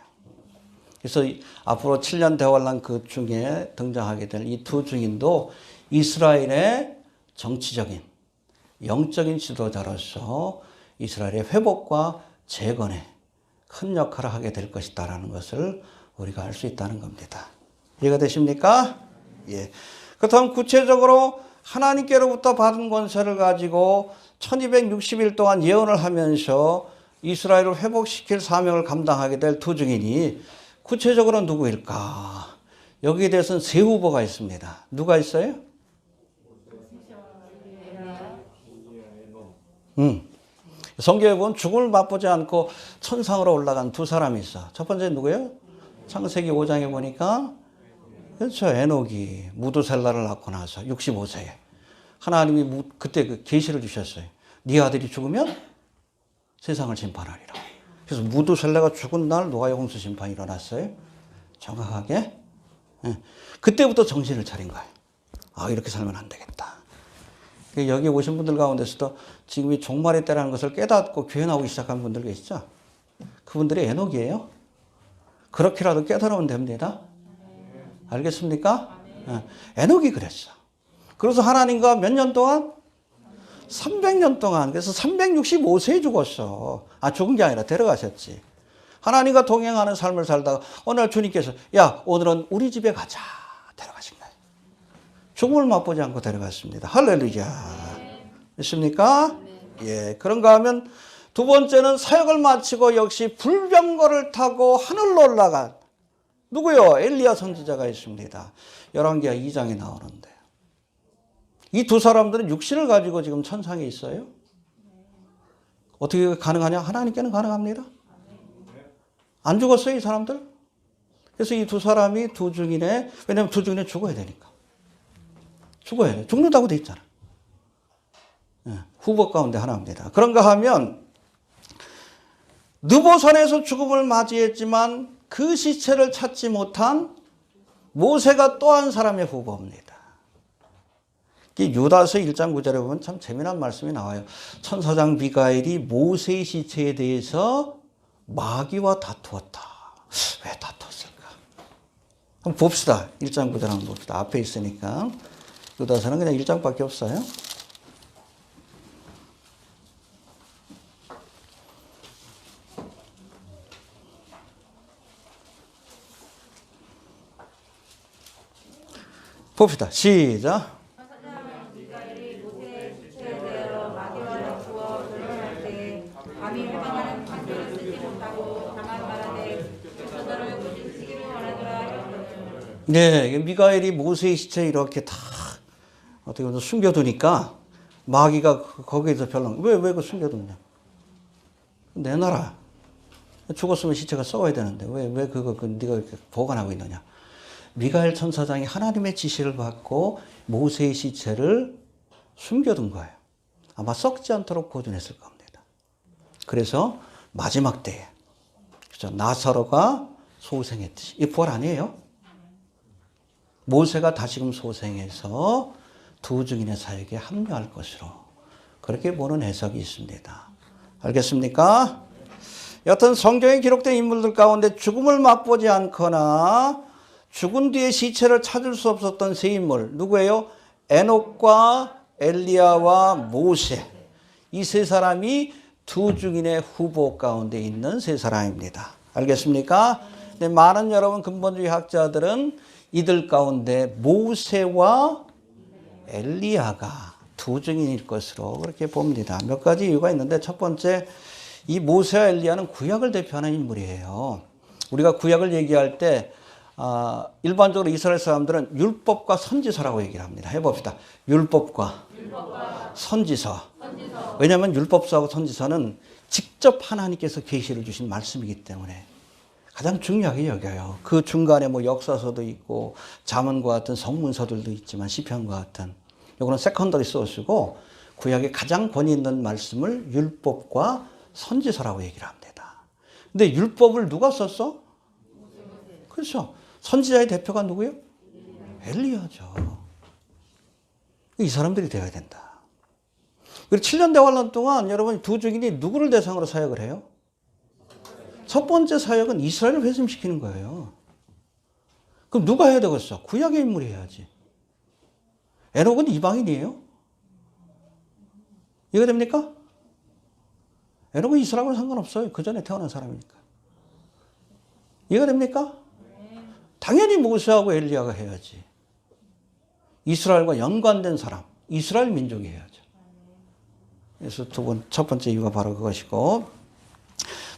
그래서 앞으로 7년 대환란 그 중에 등장하게 될 이 두 증인도 이스라엘의 정치적인 영적인 지도자로서 이스라엘의 회복과 재건에 큰 역할을 하게 될 것이다라는 것을 우리가 알 수 있다는 겁니다. 이해가 되십니까? 예. 그렇다면 구체적으로 하나님께로부터 받은 권세를 가지고 1260일 동안 예언을 하면서 이스라엘을 회복시킬 사명을 감당하게 될 두 증인이 구체적으로 누구일까? 여기에 대해서는 세 후보가 있습니다. 누가 있어요? 성경에 보면 죽음을 맛보지 않고 천상으로 올라간 두 사람이 있어. 첫 번째 누구예요? 창세기 5장에 보니까 그렇죠. 에녹이 무두셀라를 낳고 나서 65세에 하나님이 그때 그 계시를 주셨어요. 네 아들이 죽으면 세상을 심판하리라. 그래서 무두셀라가 죽은 날 노아의 홍수 심판이 일어났어요. 정확하게. 예. 그때부터 정신을 차린 거예요. 아, 이렇게 살면 안 되겠다. 여기 오신 분들 가운데서도 지금 이 종말의 때라는 것을 깨닫고 교회 나오기 시작한 분들 계시죠? 그분들이 에녹이에요. 그렇게라도 깨달으면 됩니다. 알겠습니까? 에녹이 그랬어. 그래서 하나님과 몇 년 동안? 300년 동안. 그래서 365세에 죽었어. 죽은 게 아니라 데려가셨지. 하나님과 동행하는 삶을 살다가 어느 날 주님께서 야, 오늘은 우리 집에 가자. 데려가신 거예요. 죽음을 맛보지 않고 데려갔습니다. 할렐루야. 있습니까? 예. 그런가 하면 두 번째는 사역을 마치고 역시 불병거를 타고 하늘로 올라간 누구요? 엘리야 선지자가 있습니다. 열왕기하 2장에 나오는데 이 두 사람들은 육신을 가지고 지금 천상에 있어요. 어떻게 가능하냐? 하나님께는 가능합니다. 안 죽었어요, 이 사람들? 그래서 이 두 사람이 두 증인에, 왜냐하면 두 증인에 죽어야 되니까. 죽어야 돼. 죽는다고 돼 있잖아. 후보 가운데 하나입니다. 그런가 하면 느보산에서 죽음을 맞이했지만 그 시체를 찾지 못한 모세가 또 한 사람의 후보입니다. 유다서 1장 9절에 보면 참 재미난 말씀이 나와요. 천사장 미가엘이 모세의 시체에 대해서 마귀와 다투었다. 왜 다투었을까? 한번 봅시다. 1장 9절 한번 봅시다. 앞에 있으니까. 유다서는 그냥 1장밖에 없어요. 봅시다. 시작. 네, 미가엘이 모세의 시체 이렇게 다 어떻게 보면 숨겨두니까 마귀가 거기에서 별로 왜 그거 숨겨뒀냐? 내놔라. 죽었으면 시체가 썩어야 되는데 왜 그거 네가 이렇게 보관하고 있느냐? 미가엘 천사장이 하나님의 지시를 받고 모세의 시체를 숨겨둔 거예요. 아마 썩지 않도록 보존했을 겁니다. 그래서 마지막 때에 그렇죠? 나사로가 소생했듯이 이 부활 아니에요? 모세가 다시금 소생해서 두 증인의 사역에 합류할 것으로 그렇게 보는 해석이 있습니다. 알겠습니까? 여튼 성경에 기록된 인물들 가운데 죽음을 맛보지 않거나 죽은 뒤에 시체를 찾을 수 없었던 세 인물 누구예요? 에녹과 엘리야와 모세. 이 세 사람이 두 증인의 후보 가운데 있는 세 사람입니다. 알겠습니까? 근데 많은 여러분 근본주의 학자들은 이들 가운데 모세와 엘리야가 두 증인일 것으로 그렇게 봅니다. 몇 가지 이유가 있는데 첫 번째, 이 모세와 엘리야는 구약을 대표하는 인물이에요. 우리가 구약을 얘기할 때 일반적으로 이스라엘 사람들은 율법과 선지서라고 얘기를 합니다. 해봅시다. 율법과 선지서. 왜냐하면 율법서하고 선지서는 직접 하나님께서 계시를 주신 말씀이기 때문에 가장 중요하게 여겨요. 그 중간에 뭐 역사서도 있고 잠언과 같은 성문서들도 있지만 시편과 같은 이거는 세컨더리 소스고 구약의 가장 권위 있는 말씀을 율법과 선지서라고 얘기를 합니다. 근데 율법을 누가 썼어? 그렇죠. 선지자의 대표가 누구예요? 엘리야죠. 이 사람들이 되어야 된다. 그리고 7년 대환란 동안 여러분 두 증인이 누구를 대상으로 사역을 해요? 첫 번째 사역은 이스라엘을 회심시키는 거예요. 그럼 누가 해야 되겠어? 구약의 인물이 해야지. 에녹은 이방인이에요. 이해가 됩니까? 에녹은 이스라엘과 상관없어요. 그 전에 태어난 사람이니까. 이해가 됩니까? 당연히 모세하고 엘리야가 해야지. 이스라엘과 연관된 사람, 이스라엘 민족이 해야죠. 그래서 첫 번째 이유가 바로 그것이고,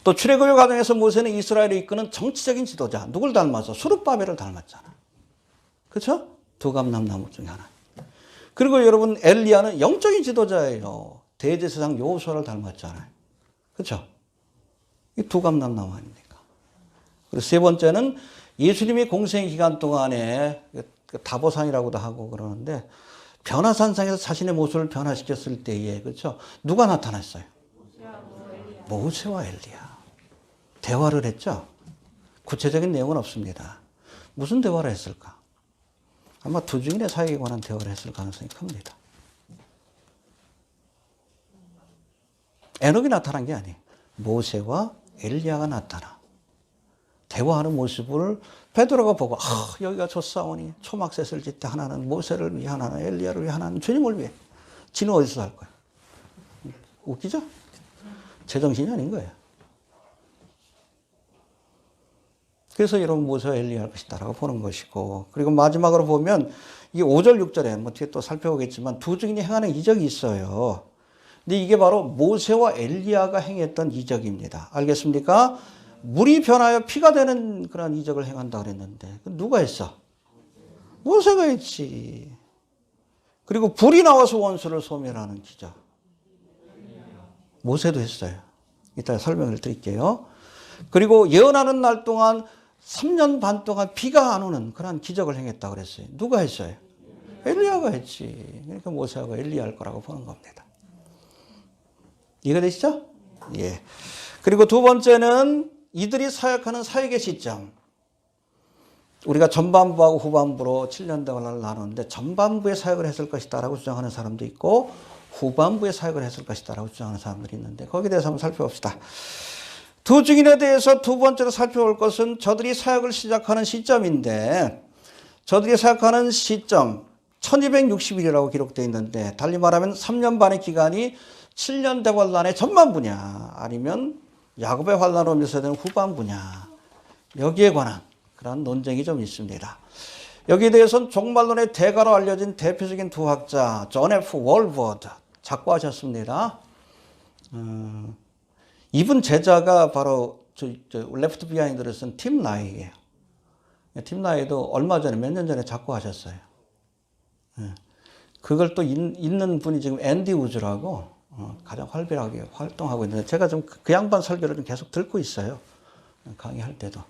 또 출애굽의 과정에서 모세는 이스라엘을 이끄는 정치적인 지도자, 누굴 닮아서? 수르바벨을 닮았잖아. 그렇죠? 두 감람나무 중에 하나. 그리고 여러분 엘리야는 영적인 지도자예요. 대제사장 여호수아를 닮았잖아요. 그렇죠? 이 두 감람나무 아닙니까? 그리고 세 번째는 예수님이 공생 기간 동안에 다보산이라고도 하고 그러는데 변화산상에서 자신의 모습을 변화시켰을 때에 그렇죠? 누가 나타났어요? 모세와 엘리야. 대화를 했죠? 구체적인 내용은 없습니다. 무슨 대화를 했을까? 아마 두 증인의 사역에 관한 대화를 했을 가능성이 큽니다. 에녹이 나타난 게 아니에요. 모세와 엘리야가 나타나. 대화하는 모습을 베드로가 보고 여기가 좋사오니 초막셋을 짓때 하나는 모세를 위해 하나는 엘리야를 위해 하나는 주님을 위해. 지는 어디서 할 거야? 웃기죠? 제정신이 아닌 거예요. 그래서 여러분 모세와 엘리야 할 것이다라고 보는 것이고, 그리고 마지막으로 보면 이게 5절 6절에 뭐 뒤에 또 살펴보겠지만 두 증인이 행하는 이적이 있어요. 근데 이게 바로 모세와 엘리야가 행했던 이적입니다. 알겠습니까? 물이 변하여 피가 되는 그런 이적을 행한다 그랬는데 누가 했어? 모세가 했지. 그리고 불이 나와서 원수를 소멸하는 기적. 모세도 했어요. 이따 설명을 드릴게요. 그리고 예언하는 날 동안 3년 반 동안 비가 안 오는 그런 기적을 행했다고 그랬어요. 누가 했어요? 엘리야가 했지. 그러니까 모세하고 엘리야 할 거라고 보는 겁니다. 이해가 되시죠? 예. 그리고 두 번째는 이들이 사역하는 사역의 시점. 우리가 전반부하고 후반부로 7년 동안을 나누는데 전반부에 사역을 했을 것이다라고 주장하는 사람도 있고 후반부에 사역을 했을 것이다라고 주장하는 사람들이 있는데 거기에 대해서 한번 살펴봅시다. 두 증인에 대해서 두 번째로 살펴볼 것은 저들이 사역을 시작하는 시점인데 저들이 사역하는 시점 1260일이라고 기록되어 있는데 달리 말하면 3년 반의 기간이 7년 대환란의 전반부냐 아니면 야곱의 환란으로 묘사되는 후반부냐 여기에 관한 그런 논쟁이 좀 있습니다. 여기에 대해서는 종말론의 대가로 알려진 대표적인 두 학자 존 F. 월버드 작고하셨습니다. 이분 제자가 바로 레프트 비하인드를 쓴 팀 라이예요. 팀나이도 얼마 전에 몇 년 전에 작곡하셨어요. 예. 그걸 또 있는 분이 지금 앤디 우즈라고 가장 활발하게 활동하고 있는데 제가 좀 그 양반 설교를 좀 계속 듣고 있어요. 강의할 때도.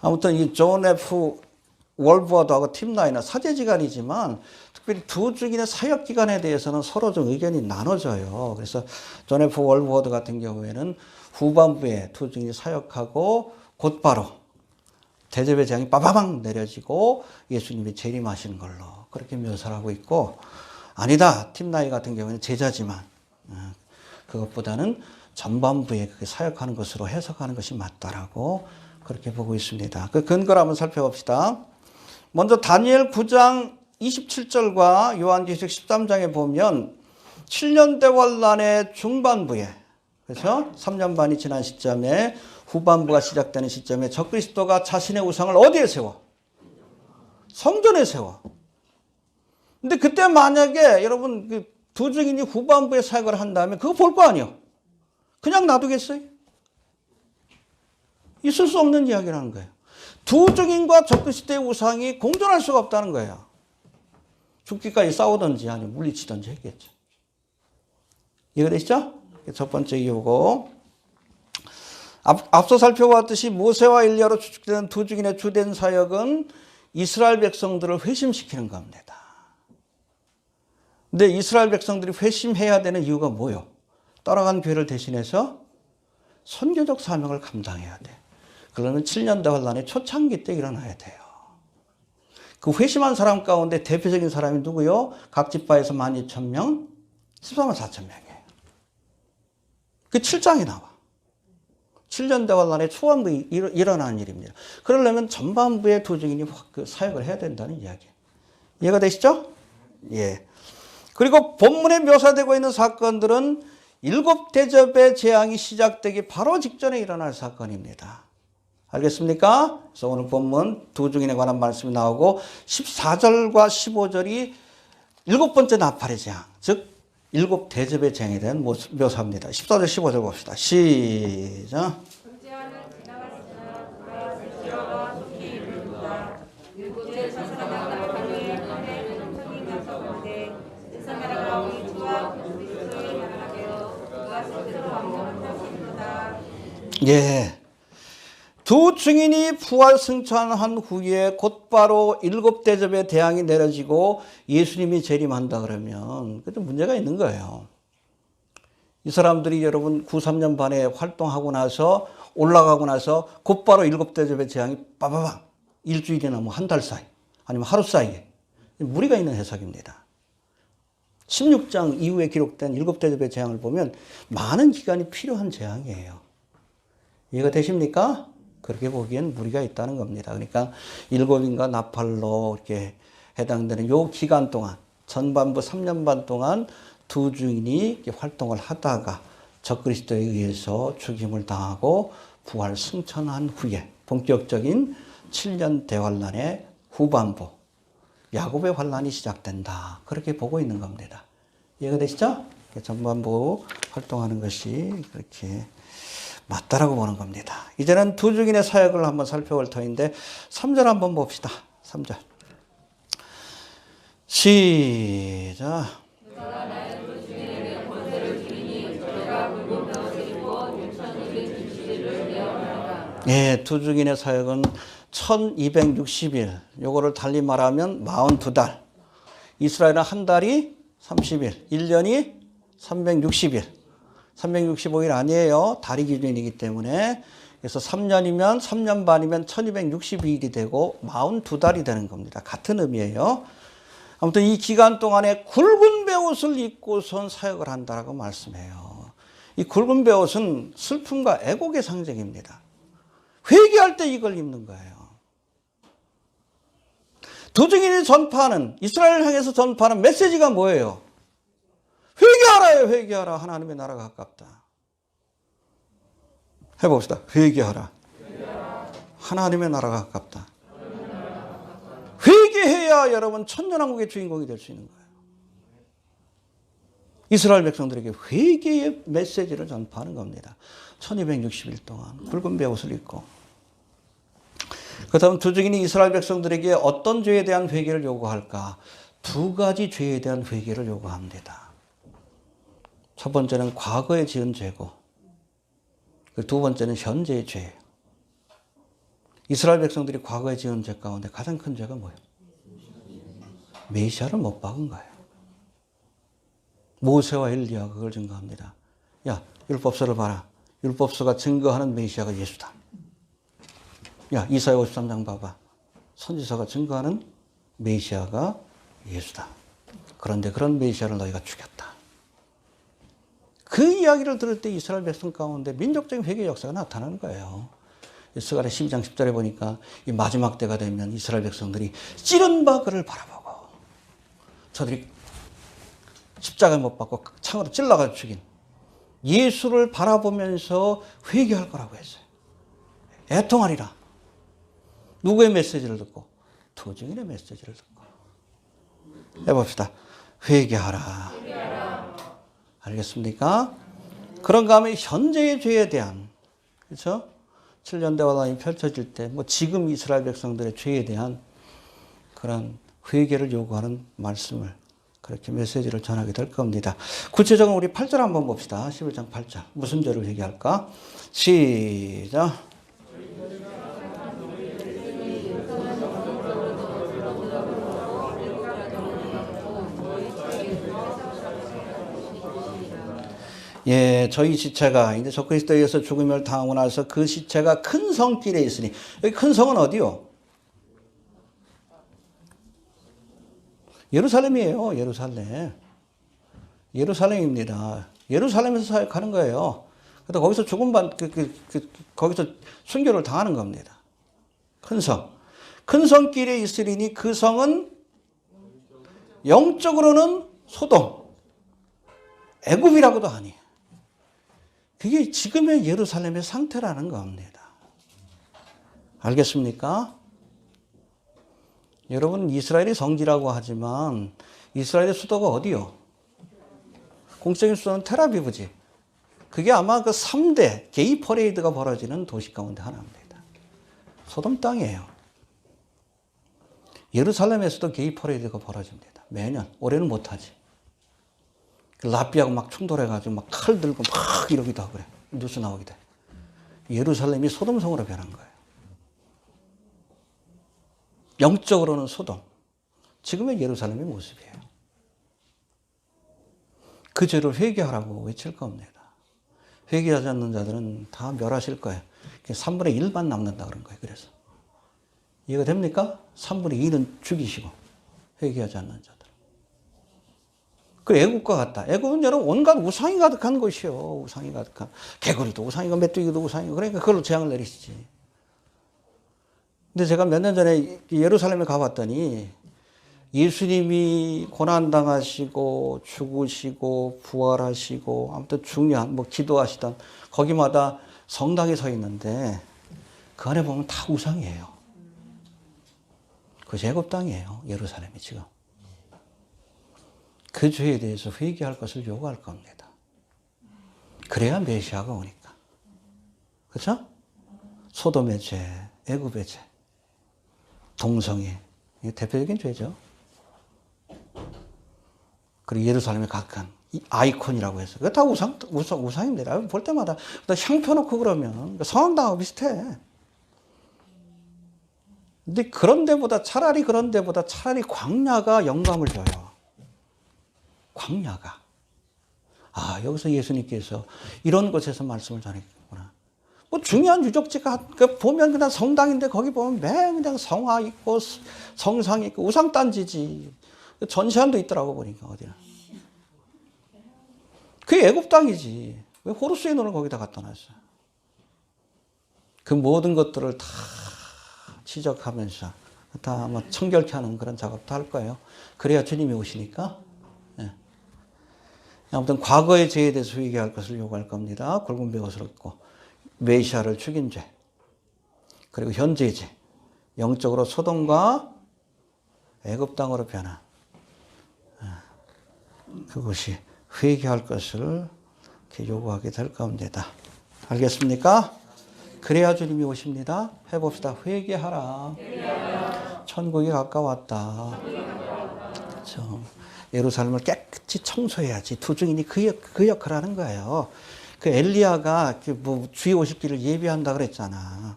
아무튼 이 존 F 월버드하고 팀나이는 사제지간이지만 특별히 두 중인의 사역기간에 대해서는 서로 좀 의견이 나눠져요. 그래서 존 F 월버드 같은 경우에는 후반부에 두 중인이 사역하고 곧바로 대접의 재앙이 빠바방 내려지고 예수님이 재림하시는 걸로 그렇게 묘사를 하고 있고, 아니다, 팀나이 같은 경우에는 제자지만 그것보다는 전반부에 그게 사역하는 것으로 해석하는 것이 맞다라고 그렇게 보고 있습니다. 그 근거를 한번 살펴봅시다. 먼저 다니엘 9장 27절과 요한계시록 13장에 보면 7년 대환란의 중반부에, 그렇죠? 3년 반이 지난 시점에, 후반부가 시작되는 시점에 적그리스도가 자신의 우상을 어디에 세워? 성전에 세워. 근데 그때 만약에 여러분 그 두 증인이 후반부에 사역을 한다면 그거 볼 거 아니에요? 그냥 놔두겠어요? 있을 수 없는 이야기라는 거예요. 두 증인과 적그리스도의 우상이 공존할 수가 없다는 거예요. 죽기까지 싸우든지 아니면 물리치든지 했겠죠. 이해되시죠? 첫 번째 이유고, 앞서 살펴봤듯이 모세와 엘리야로 추측되는 두 증인의 주된 사역은 이스라엘 백성들을 회심시키는 겁니다. 근데 이스라엘 백성들이 회심해야 되는 이유가 뭐예요? 떠나간 교회를 대신해서 선교적 사명을 감당해야 돼. 그러면 7년 대환란의 초창기 때 일어나야 돼요. 그 회심한 사람 가운데 대표적인 사람이 누구요? 각 지파에서 12,000명, 14만 4,000명이에요. 그 7장에 나와. 7년 대환란의 초반부에 일어나는 일입니다. 그러려면 전반부에 두 증인이 그 사역을 해야 된다는 이야기예요. 이해가 되시죠? 예. 그리고 본문에 묘사되고 있는 사건들은 일곱 대접의 재앙이 시작되기 바로 직전에 일어날 사건입니다. 알겠습니까? 그래서 오늘 본문 두 증인에 관한 말씀이 나오고 14절과 15절이 일곱 번째 나팔의 재앙, 즉 일곱 대접의 재앙에 대한 묘사입니다. 14절 15절 봅시다. 시작. 예. 두 증인이 부활 승천한 후에 곧바로 일곱 대접의 대항이 내려지고 예수님이 재림한다 그러면 그좀 문제가 있는 거예요. 이 사람들이 여러분 93년 반에 활동하고 나서 올라가고 나서 곧바로 일곱 대접의 재앙이 빠바방 일주일이나 뭐 한 달 사이 아니면 하루 사이에 무리가 있는 해석입니다. 16장 이후에 기록된 일곱 대접의 재앙을 보면 많은 기간이 필요한 재앙이에요. 이해가 되십니까? 그렇게 보기엔 무리가 있다는 겁니다. 그러니까 일곱인가 나팔로 이렇게 해당되는 요 기간 동안, 전반부 3년 반 동안 두 증인이 이렇게 활동을 하다가 적그리스도에 의해서 죽임을 당하고 부활 승천한 후에 본격적인 7년 대환란의 후반부, 야곱의 환란이 시작된다. 그렇게 보고 있는 겁니다. 이해가 되시죠? 전반부 활동하는 것이 그렇게 맞다라고 보는 겁니다. 이제는 두 증인의 사역을 한번 살펴볼 터인데 3절 한번 봅시다. 3절. 시작. 예, 두 증인의 사역은 1260일, 요거를 달리 말하면 42달. 이스라엘은 한 달이 30일, 1년이 360일. 365일 아니에요. 달이 기준이기 때문에. 그래서 3년이면 3년 반이면 1262일이 되고 42달이 되는 겁니다. 같은 의미예요. 아무튼 이 기간 동안에 굵은 베옷을 입고선 사역을 한다라고 말씀해요. 이 굵은 베옷은 슬픔과 애곡의 상징입니다. 회개할 때 이걸 입는 거예요. 두 증인이 전파하는, 이스라엘을 향해서 전파하는 메시지가 뭐예요? 회개하라요, 회개하라. 하나님의 나라가 가깝다. 해봅시다. 회개하라. 하나님의 나라가 가깝다. 회개해야 여러분 천년왕국의 주인공이 될 수 있는 거예요. 이스라엘 백성들에게 회개의 메시지를 전파하는 겁니다. 1260일 동안 굵은 베옷을 입고. 그 다음 두 증인이 이스라엘 백성들에게 어떤 죄에 대한 회개를 요구할까? 두 가지 죄에 대한 회개를 요구합니다. 첫 번째는 과거에 지은 죄고, 두 번째는 현재의 죄예요. 이스라엘 백성들이 과거에 지은 죄 가운데 가장 큰 죄가 뭐예요? 메시아를 못 박은 거예요. 모세와 엘리야가 그걸 증거합니다. 야, 율법서를 봐라. 율법서가 증거하는 메시아가 예수다. 야, 이사야 53장 봐봐. 선지서가 증거하는 메시아가 예수다. 그런데 그런 메시아를 너희가 죽였다. 그 이야기를 들을 때 이스라엘 백성 가운데 민족적인 회개 역사가 나타나는 거예요. 스가랴 12장 10절에 보니까 이 마지막 때가 되면 이스라엘 백성들이 찌른 바 그를 바라보고, 저들이 십자가에 못 박고 창으로 찔러가지고 죽인 예수를 바라보면서 회개할 거라고 했어요. 애통하리라. 누구의 메시지를 듣고? 두 증인의 메시지를 듣고. 해봅시다. 회개하라. 알겠습니까? 그런가 하면 현재의 죄에 대한, 그렇죠? 7년 대화단이 펼쳐질 때, 지금 이스라엘 백성들의 죄에 대한 그런 회개를 요구하는 말씀을, 그렇게 메시지를 전하게 될 겁니다. 구체적으로 우리 8절 한번 봅시다. 11장 8절. 무슨 죄를 회개할까? 시작. 예, 저희 시체가 이제 적그리스도에 의해서 죽음을 당하고 나서 그 시체가 큰 성길에 있으니, 여기 큰 성은 어디요? 예루살렘이에요. 예루살렘. 예루살렘입니다. 예루살렘에서 사역하는 거예요. 그래서 거기서 거기서 순교를 당하는 겁니다. 큰 성. 큰 성길에 있으리니 그 성은 영적으로는 소돔, 애굽이라고도 하니. 그게 지금의 예루살렘의 상태라는 겁니다. 알겠습니까? 여러분, 이스라엘이 성지라고 하지만 이스라엘의 수도가 어디요? 공식적인 수도는 텔아비브지. 그게 아마 그 3대 게이 퍼레이드가 벌어지는 도시 가운데 하나입니다. 소돔 땅이에요. 예루살렘에서도 게이 퍼레이드가 벌어집니다. 매년. 올해는 못하지. 라비하고 막 충돌해가지고 막 칼 들고 막 이러기도 하고 그래. 뉴스 나오기도 해. 예루살렘이 소돔성으로 변한 거예요. 영적으로는 소돔. 지금의 예루살렘의 모습이에요. 그 죄를 회개하라고 외칠 겁니다. 회개하지 않는 자들은 다 멸하실 거예요. 3분의 1만 남는다 그런 거예요. 그래서. 이해가 됩니까? 3분의 1은 죽이시고 회개하지 않는 자들. 그 애국과 같다. 애국은 여러분 온갖 우상이 가득한 곳이요. 우상이 가득한. 개구리도 우상이고 메뚜기도 우상이고. 그러니까 그걸로 재앙을 내리시지. 근데 제가 몇 년 전에 예루살렘에 가봤더니 예수님이 고난당하시고 죽으시고 부활하시고 아무튼 중요한 기도하시던 거기마다 성당이 서 있는데 그 안에 보면 다 우상이에요. 그것이 애굽 땅이에요. 예루살렘이 지금. 그 죄에 대해서 회개할 것을 요구할 겁니다. 그래야 메시아가 오니까. 그렇죠? 소돔의 죄, 애굽의 죄, 동성애. 이게 대표적인 죄죠. 그리고 예루살렘에 각한 이 아이콘이라고 해서. 그게 다 우상입니다. 볼 때마다. 향 펴놓고 그러면 성황당하고 비슷해. 근데 그런 데보다 차라리 광야가 영감을 줘요. 광야가. 아, 여기서 예수님께서 이런 곳에서 말씀을 전했구나. 중요한 유적지가 보면 그냥 성당인데 거기 보면 맨 그냥 성화 있고 성상 있고 우상단지지. 전시관도 있더라고 보니까 어디나. 그게 애굽 땅이지. 왜 호루스의 눈을 거기다 갖다 놨어? 그 모든 것들을 다 지적하면서 다 아마 청결케 하는 그런 작업도 할 거예요. 그래야 주님이 오시니까. 네. 아무튼 과거의 죄에 대해서 회개할 것을 요구할 겁니다. 굵은 배옷을 얻고 메시아를 죽인 죄, 그리고 현재의 죄, 영적으로 소돔과 애굽 땅으로 변한 그것이 회개할 것을 이렇게 요구하게 될 겁니다. 알겠습니까? 그래야 주님이 오십니다. 해봅시다. 회개하라. 천국이 가까웠다. 그렇죠. 예루살렘을 깨끗이 청소해야지. 두 증인이 그 역할을 하는 거예요. 그 엘리야가 뭐 주의 오실 길을 예비한다 그랬잖아.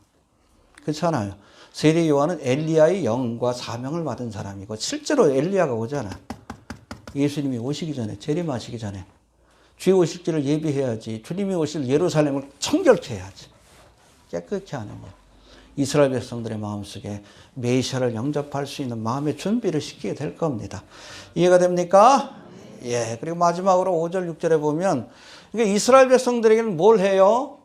그렇잖아요. 세례 요한은 엘리야의 영과 사명을 받은 사람이고 실제로 엘리야가 오잖아. 예수님이 오시기 전에, 재림하시기 전에 주의 오실 길을 예비해야지. 주님이 오실 예루살렘을 청결케 해야지. 깨끗게 하는 것. 이스라엘 백성들의 마음속에 메시아를 영접할 수 있는 마음의 준비를 시키게 될 겁니다. 이해가 됩니까? 예. 그리고 마지막으로 5절, 6절에 보면 그러니까 이스라엘 백성들에게는 뭘 해요?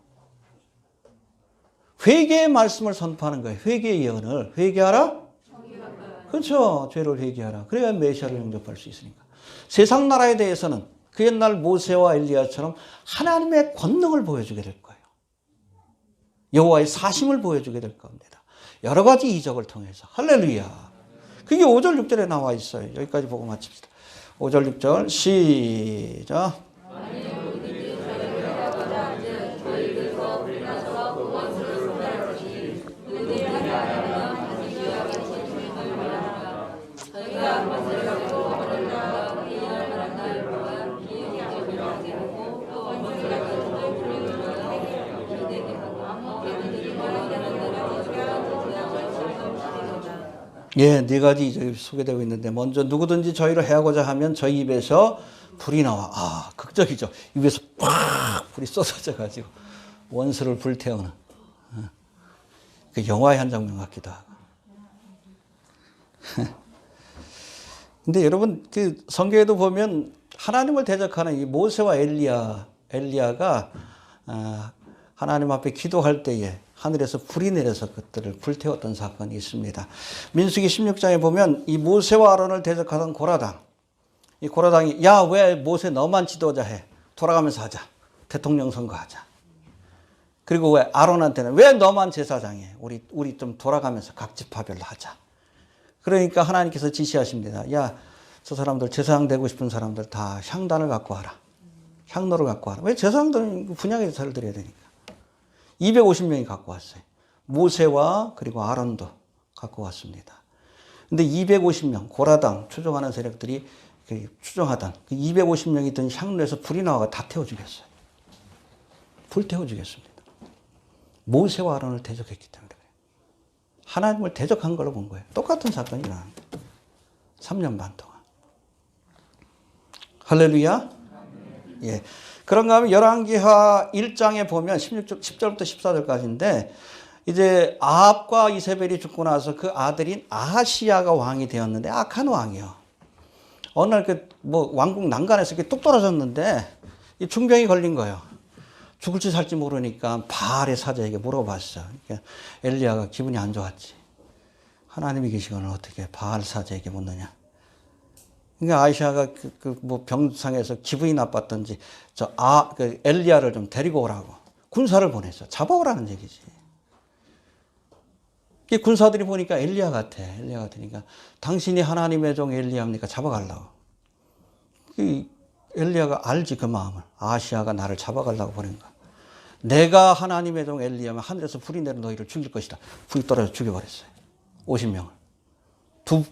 회개의 말씀을 선포하는 거예요. 회개의 예언을. 회개하라? 그렇죠. 죄를 회개하라. 그래야 메시아를 영접할 수 있으니까. 세상 나라에 대해서는 그 옛날 모세와 엘리야처럼 하나님의 권능을 보여주게 될 거예요. 여호와의 사심을 보여주게 될 겁니다. 여러 가지 이적을 통해서. 할렐루야. 그게 5절, 6절에 나와 있어요. 여기까지 보고 마칩시다. 5절, 6절 시작. 예, 네 가지 이적이 소개되고 있는데 먼저 누구든지 저희를 해하고자 하면 저희 입에서 불이 나와. 아, 극적이죠. 입에서 팍 불이 쏟아져 가지고 원수를 불태우는 그 영화의 한 장면 같기도 하고. 근데 여러분 그 성경에도 보면 하나님을 대적하는 이 모세와 엘리야가 하나님 앞에 기도할 때에 하늘에서 불이 내려서 그들을 불태웠던 사건이 있습니다. 민수기 16장에 보면 이 모세와 아론을 대적하던 고라당. 이 고라당이 야, 왜 모세 너만 지도자 해? 돌아가면서 하자. 대통령 선거하자. 그리고 왜 아론한테는 왜 너만 제사장해? 우리 좀 돌아가면서 각 지파별로 하자. 그러니까 하나님께서 지시하십니다. 야, 저 사람들 제사장 되고 싶은 사람들 다 향단을 갖고 와라. 향로를 갖고 와라. 왜 제사장들은 분향의 제사를 드려야 되니까. 250명이 갖고 왔어요. 모세와 그리고 아론도 갖고 왔습니다. 근데 250명, 고라당 추종하는 세력들이 추종하던 그 250명이 든 향로에서 불이 나와서 다 태워 죽였어요. 불 태워 죽였습니다. 모세와 아론을 대적했기 때문에 그래요. 하나님을 대적한 걸로 본 거예요. 똑같은 사건이 일어납니다. 3년 반 동안. 할렐루야. 예. 그런가 하면 열왕기하 1장에 보면 10절부터 14절까지인데 이제 아합과 이세벨이 죽고 나서 그 아들인 아하시야가 왕이 되었는데 악한 왕이요. 어느 날 왕국 난간에서 이렇게 뚝 떨어졌는데 이 중병이 걸린 거예요. 죽을지 살지 모르니까 바알의 사자에게 물어봤어. 그러니까 엘리야가 기분이 안 좋았지. 하나님이 계시거늘 어떻게 바알 사자에게 묻느냐. 그러니까 아이샤가 병상에서 기분이 나빴던지 엘리야를 좀 데리고 오라고 군사를 보냈어. 잡아오라는 얘기지. 이 군사들이 보니까 엘리야 같으니까 당신이 하나님의 종 엘리야입니까? 잡아가려고. 엘리야가 알지 그 마음을. 아시아가 나를 잡아가려고 보낸 거야. 내가 하나님의 종 엘리야면 하늘에서 불이 내려 너희를 죽일 것이다. 불이 떨어져 죽여버렸어요. 50명을.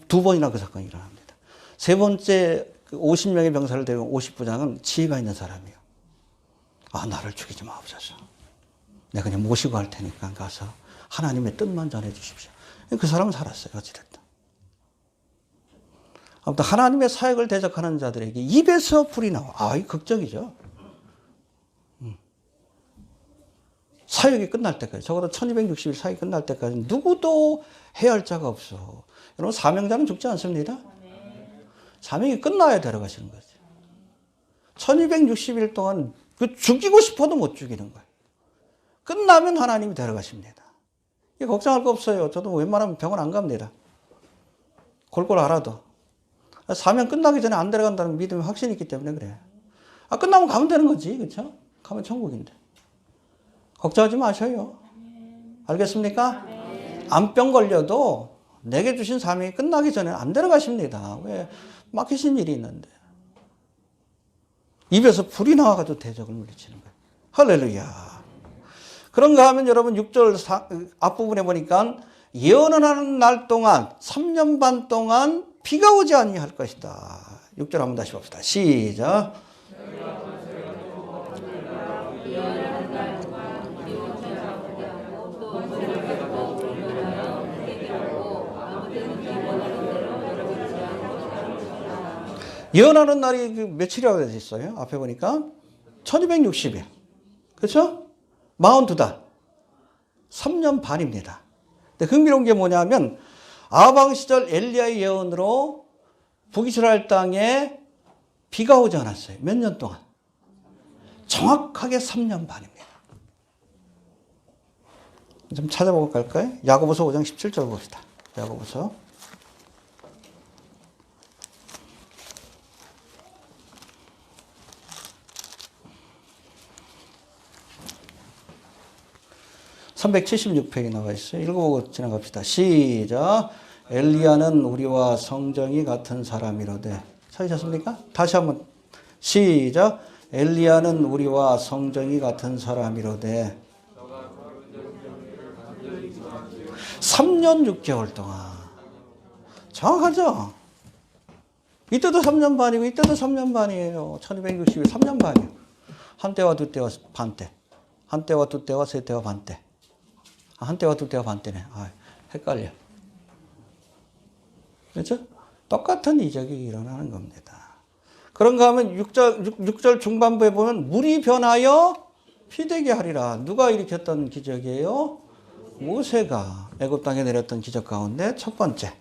두 번이나 그 사건이 일어납니다. 세 번째 50명의 병사를 데리고 50부장은 지혜가 있는 사람이에요. 아, 나를 죽이지 마옵소서. 내가 그냥 모시고 갈 테니까 가서 하나님의 뜻만 전해 주십시오. 그 사람은 살았어요. 어찌됐든. 아무튼 하나님의 사역을 대적하는 자들에게 입에서 불이 나와. 아, 이 극적이죠. 사역이 끝날 때까지, 적어도 1260일 사역이 끝날 때까지 누구도 해할 자가 없어. 여러분, 사명자는 죽지 않습니다. 사명이 끝나야 데려가시는 거죠. 1260일 동안 죽이고 싶어도 못 죽이는 거예요. 끝나면 하나님이 데려가십니다. 걱정할 거 없어요. 저도 웬만하면 병원 안 갑니다. 골골 알아도. 사명 끝나기 전에 안 데려간다는 믿음이 확신이 있기 때문에 그래요. 끝나면 가면 되는 거지. 그렇죠? 가면 천국인데. 걱정하지 마셔요. 알겠습니까? 암병 걸려도 내게 주신 사명이 끝나기 전에 안 데려가십니다. 왜? 막히신 일이 있는데. 입에서 불이 나와가지고 대적을 물리치는 거예요. 할렐루야. 그런가 하면 여러분 6절 앞부분에 보니까 예언을 하는 날 동안 3년 반 동안 비가 오지 아니할 것이다. 6절 한번 다시 봅시다. 시작. 예언하는 날이 며칠이라고 되어 있어요? 앞에 보니까 1260일. 그렇죠? 42달. 3년 반입니다. 근데 흥미로운 게 뭐냐면 아방 시절 엘리야의 예언으로 북이스라엘 땅에 비가 오지 않았어요. 몇 년 동안. 정확하게 3년 반입니다. 좀 찾아보고 갈까요? 야고보서 5장 17절 봅시다. 야고보서. (376페이지) 나와 있어요. 읽어보고 지나갑시다. 시작. 엘리야는 우리와 성정이 같은 사람이로되. 찾으셨습니까? 다시 한번 시작. 엘리야는 우리와 성정이 같은 사람이로되 3년 6개월 동안. 정확하죠? 이때도 3년 반이고 이때도 3년 반이에요. 1260일 3년 반이에요. 한때와 두때와 반때. 한때와 두때와 세때와 반때. 한때와 두때와 반때네. 헷갈려. 그렇죠? 똑같은 이적이 일어나는 겁니다. 그런가 하면 6절 중반부에 보면 물이 변하여 피되게 하리라. 누가 일으켰던 기적이에요? 모세가 애굽 땅에 내렸던 기적 가운데 첫 번째.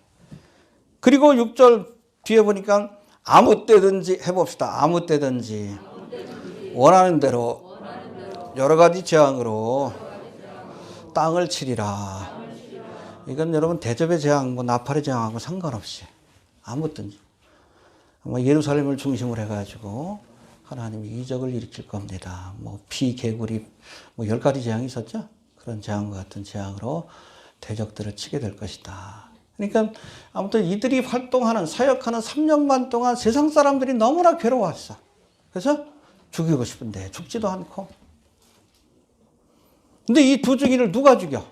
그리고 6절 뒤에 보니까 아무 때든지 해봅시다. 아무 때든지 원하는 대로 여러 가지 재앙으로 땅을 치리라. 이건 여러분 대접의 재앙, 나팔의 재앙하고 상관없이 아무든지 예루살렘을 중심으로 해가지고 하나님이 이적을 일으킬 겁니다. 피, 개구리, 10가지 재앙이 있었죠. 그런 재앙과 같은 재앙으로 대적들을 치게 될 것이다. 그러니까 아무튼 이들이 활동하는 사역하는 3년 반 동안 세상 사람들이 너무나 괴로웠어. 그래서 죽이고 싶은데 죽지도 않고. 근데 이 두 증인을 누가 죽여?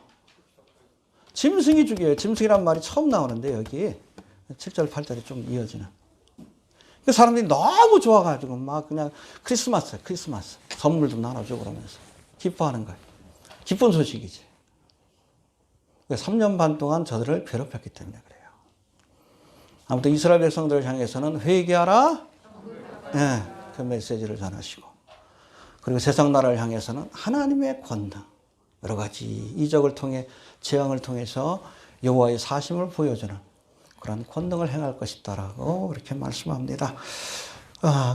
짐승이 죽여요. 짐승이란 말이 처음 나오는데 여기 7절 8절이 좀 이어지는. 그 사람들이 너무 좋아가지고 막 그냥 크리스마스 선물도 나눠주고 그러면서 기뻐하는 거예요. 기쁜 소식이지. 3년 반 동안 저들을 괴롭혔기 때문에 그래요. 아무튼 이스라엘 백성들을 향해서는 회개하라. 네, 그 메시지를 전하시고. 그리고 세상 나라를 향해서는 하나님의 권능. 여러 가지 이적을 통해 재앙을 통해서 여호와의 사심을 보여주는 그런 권능을 행할 것이다라고 그렇게 말씀합니다.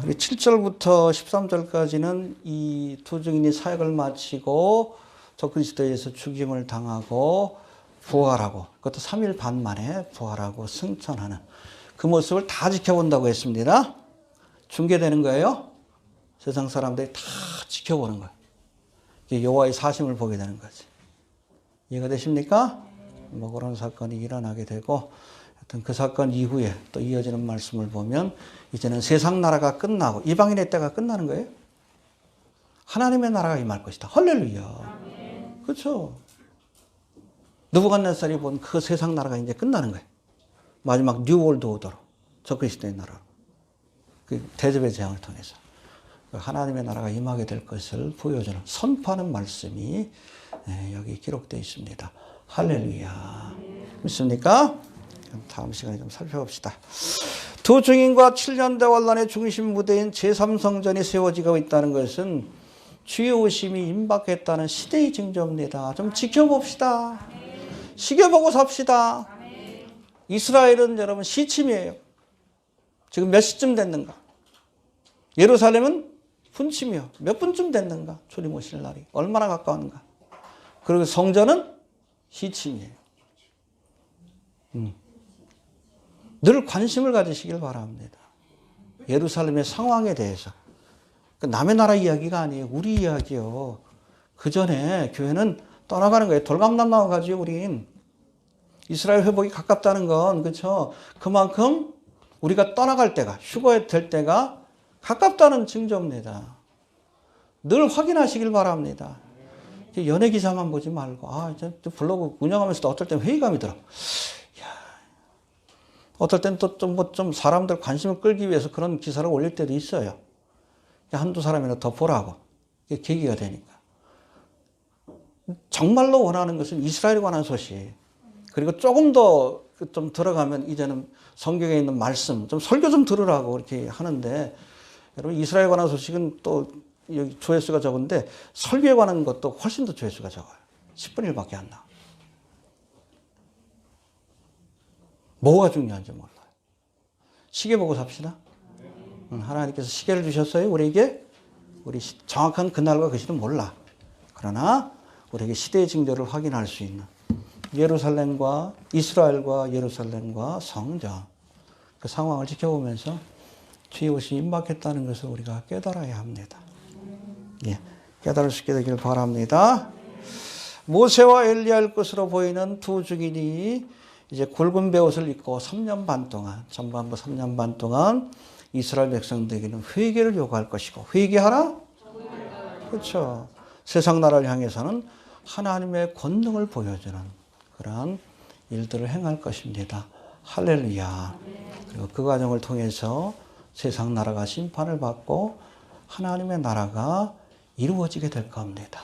그리고 7절부터 13절까지는 이 두 증인이 사역을 마치고 적그리스도에서 죽임을 당하고 부활하고 그것도 3일 반 만에 부활하고 승천하는 그 모습을 다 지켜본다고 했습니다. 중계되는 거예요. 세상 사람들이 다 지켜보는 거예요. 여호와의 사심을 보게 되는 거지. 이해가 되십니까? 그런 사건이 일어나게 되고 하여튼 그 사건 이후에 또 이어지는 말씀을 보면 이제는 세상 나라가 끝나고 이방인의 때가 끝나는 거예요. 하나님의 나라가 임할 것이다. 할렐루야. 그렇죠. 느부갓네살이 본 그 세상 나라가 이제 끝나는 거예요. 마지막 뉴 월드 오더로 적그리스도의 나라. 그 대접의 재앙을 통해서 하나님의 나라가 임하게 될 것을 보여주는 선포하는 말씀이 여기 기록되어 있습니다. 할렐루야. 믿습니까? 다음 시간에 좀 살펴봅시다. 두 증인과 7년 대환란의 중심 무대인 제3성전이 세워지고 있다는 것은 주의 오심이 임박했다는 시대의 징조입니다. 좀 지켜봅시다. 시계보고 삽시다. 이스라엘은 여러분 시침이에요. 지금 몇 시쯤 됐는가? 예루살렘은 분침이요. 몇 분쯤 됐는가? 주님 오실 날이 얼마나 가까운가? 그리고 성전은 시침이에요. 늘 관심을 가지시길 바랍니다. 예루살렘의 상황에 대해서. 남의 나라 이야기가 아니에요. 우리 이야기요. 그 전에 교회는 떠나가는 거예요. 돌감람 나와가지고 우린 이스라엘 회복이 가깝다는 건 그렇죠. 그만큼 우리가 떠나갈 때가 휴거에 될 때가 가깝다는 징조입니다. 늘 확인하시길 바랍니다. 연예 기사만 보지 말고, 이제 블로그 운영하면서도 어떨 땐 회의감이 들어. 어떨 땐 또 좀 사람들 관심을 끌기 위해서 그런 기사를 올릴 때도 있어요. 한두 사람이나 더 보라고. 이게 계기가 되니까. 정말로 원하는 것은 이스라엘에 관한 소식. 그리고 조금 더 좀 들어가면 이제는 성경에 있는 말씀, 좀 설교 좀 들으라고 이렇게 하는데, 여러분 이스라엘에 관한 소식은 또 여기 조회수가 적은데 설교에 관한 것도 훨씬 더 조회수가 적어요. 10분의 1밖에 안 나와. 뭐가 중요한지 몰라요. 시계 보고 삽시다. 하나님께서 시계를 주셨어요. 우리에게 우리 정확한 그날과 그 시는 몰라. 그러나 우리에게 시대의 징조를 확인할 수 있는 예루살렘과 이스라엘과 예루살렘과 성전 그 상황을 지켜보면서 주의 옷이 임박했다는 것을 우리가 깨달아야 합니다. 예, 깨달을 수 있게 되길 바랍니다. 모세와 엘리야일 것으로 보이는 두 증인이 이제 굵은 베옷을 입고 3년 반 동안, 전반부 3년 반 동안 이스라엘 백성들에게는 회개를 요구할 것이고, 회개하라? 그렇죠. 세상 나라를 향해서는 하나님의 권능을 보여주는 그러한 일들을 행할 것입니다. 할렐루야. 그리고 그 과정을 통해서 세상 나라가 심판을 받고 하나님의 나라가 이루어지게 될 겁니다.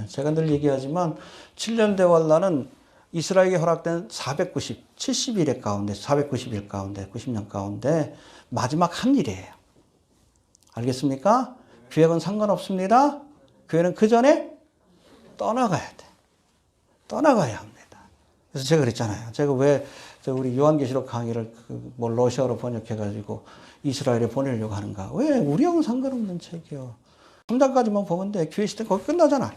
제가 늘 얘기하지만 7년 대환란은 이스라엘에게 허락된 70일 가운데 90년 가운데 마지막 한 일이에요. 알겠습니까? 계획은 상관없습니다. 교회는 그 전에 떠나가야 돼. 떠나가야 합니다. 그래서 제가 그랬잖아요. 제가 왜 우리 요한계시록 강의를 러시아어로 번역해가지고 이스라엘에 보내려고 하는가. 왜? 우리하고는 상관없는 책이요. 3장까지만 보면 돼. 교회 시대 거기 끝나잖아.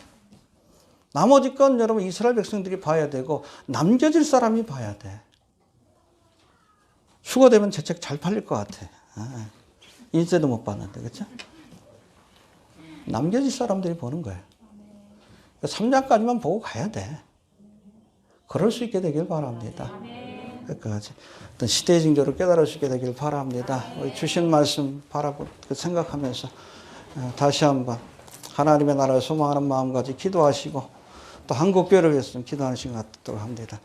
나머지 건 여러분 이스라엘 백성들이 봐야 되고 남겨질 사람이 봐야 돼. 휴거되면 제 책 잘 팔릴 것 같아. 인쇄도 못 받는데, 그렇죠? 남겨질 사람들이 보는 거예요. 3장까지만 보고 가야 돼. 그럴 수 있게 되길 바랍니다. 끝까지 어떤 시대의 징조를 깨달을 수 있게 되길 바랍니다. 우리 주신 말씀 바라보고 생각하면서 다시 한번 하나님의 나라를 소망하는 마음까지 기도하시고 또 한국교회를 위해서 기도하는 시간 갖도록 합니다.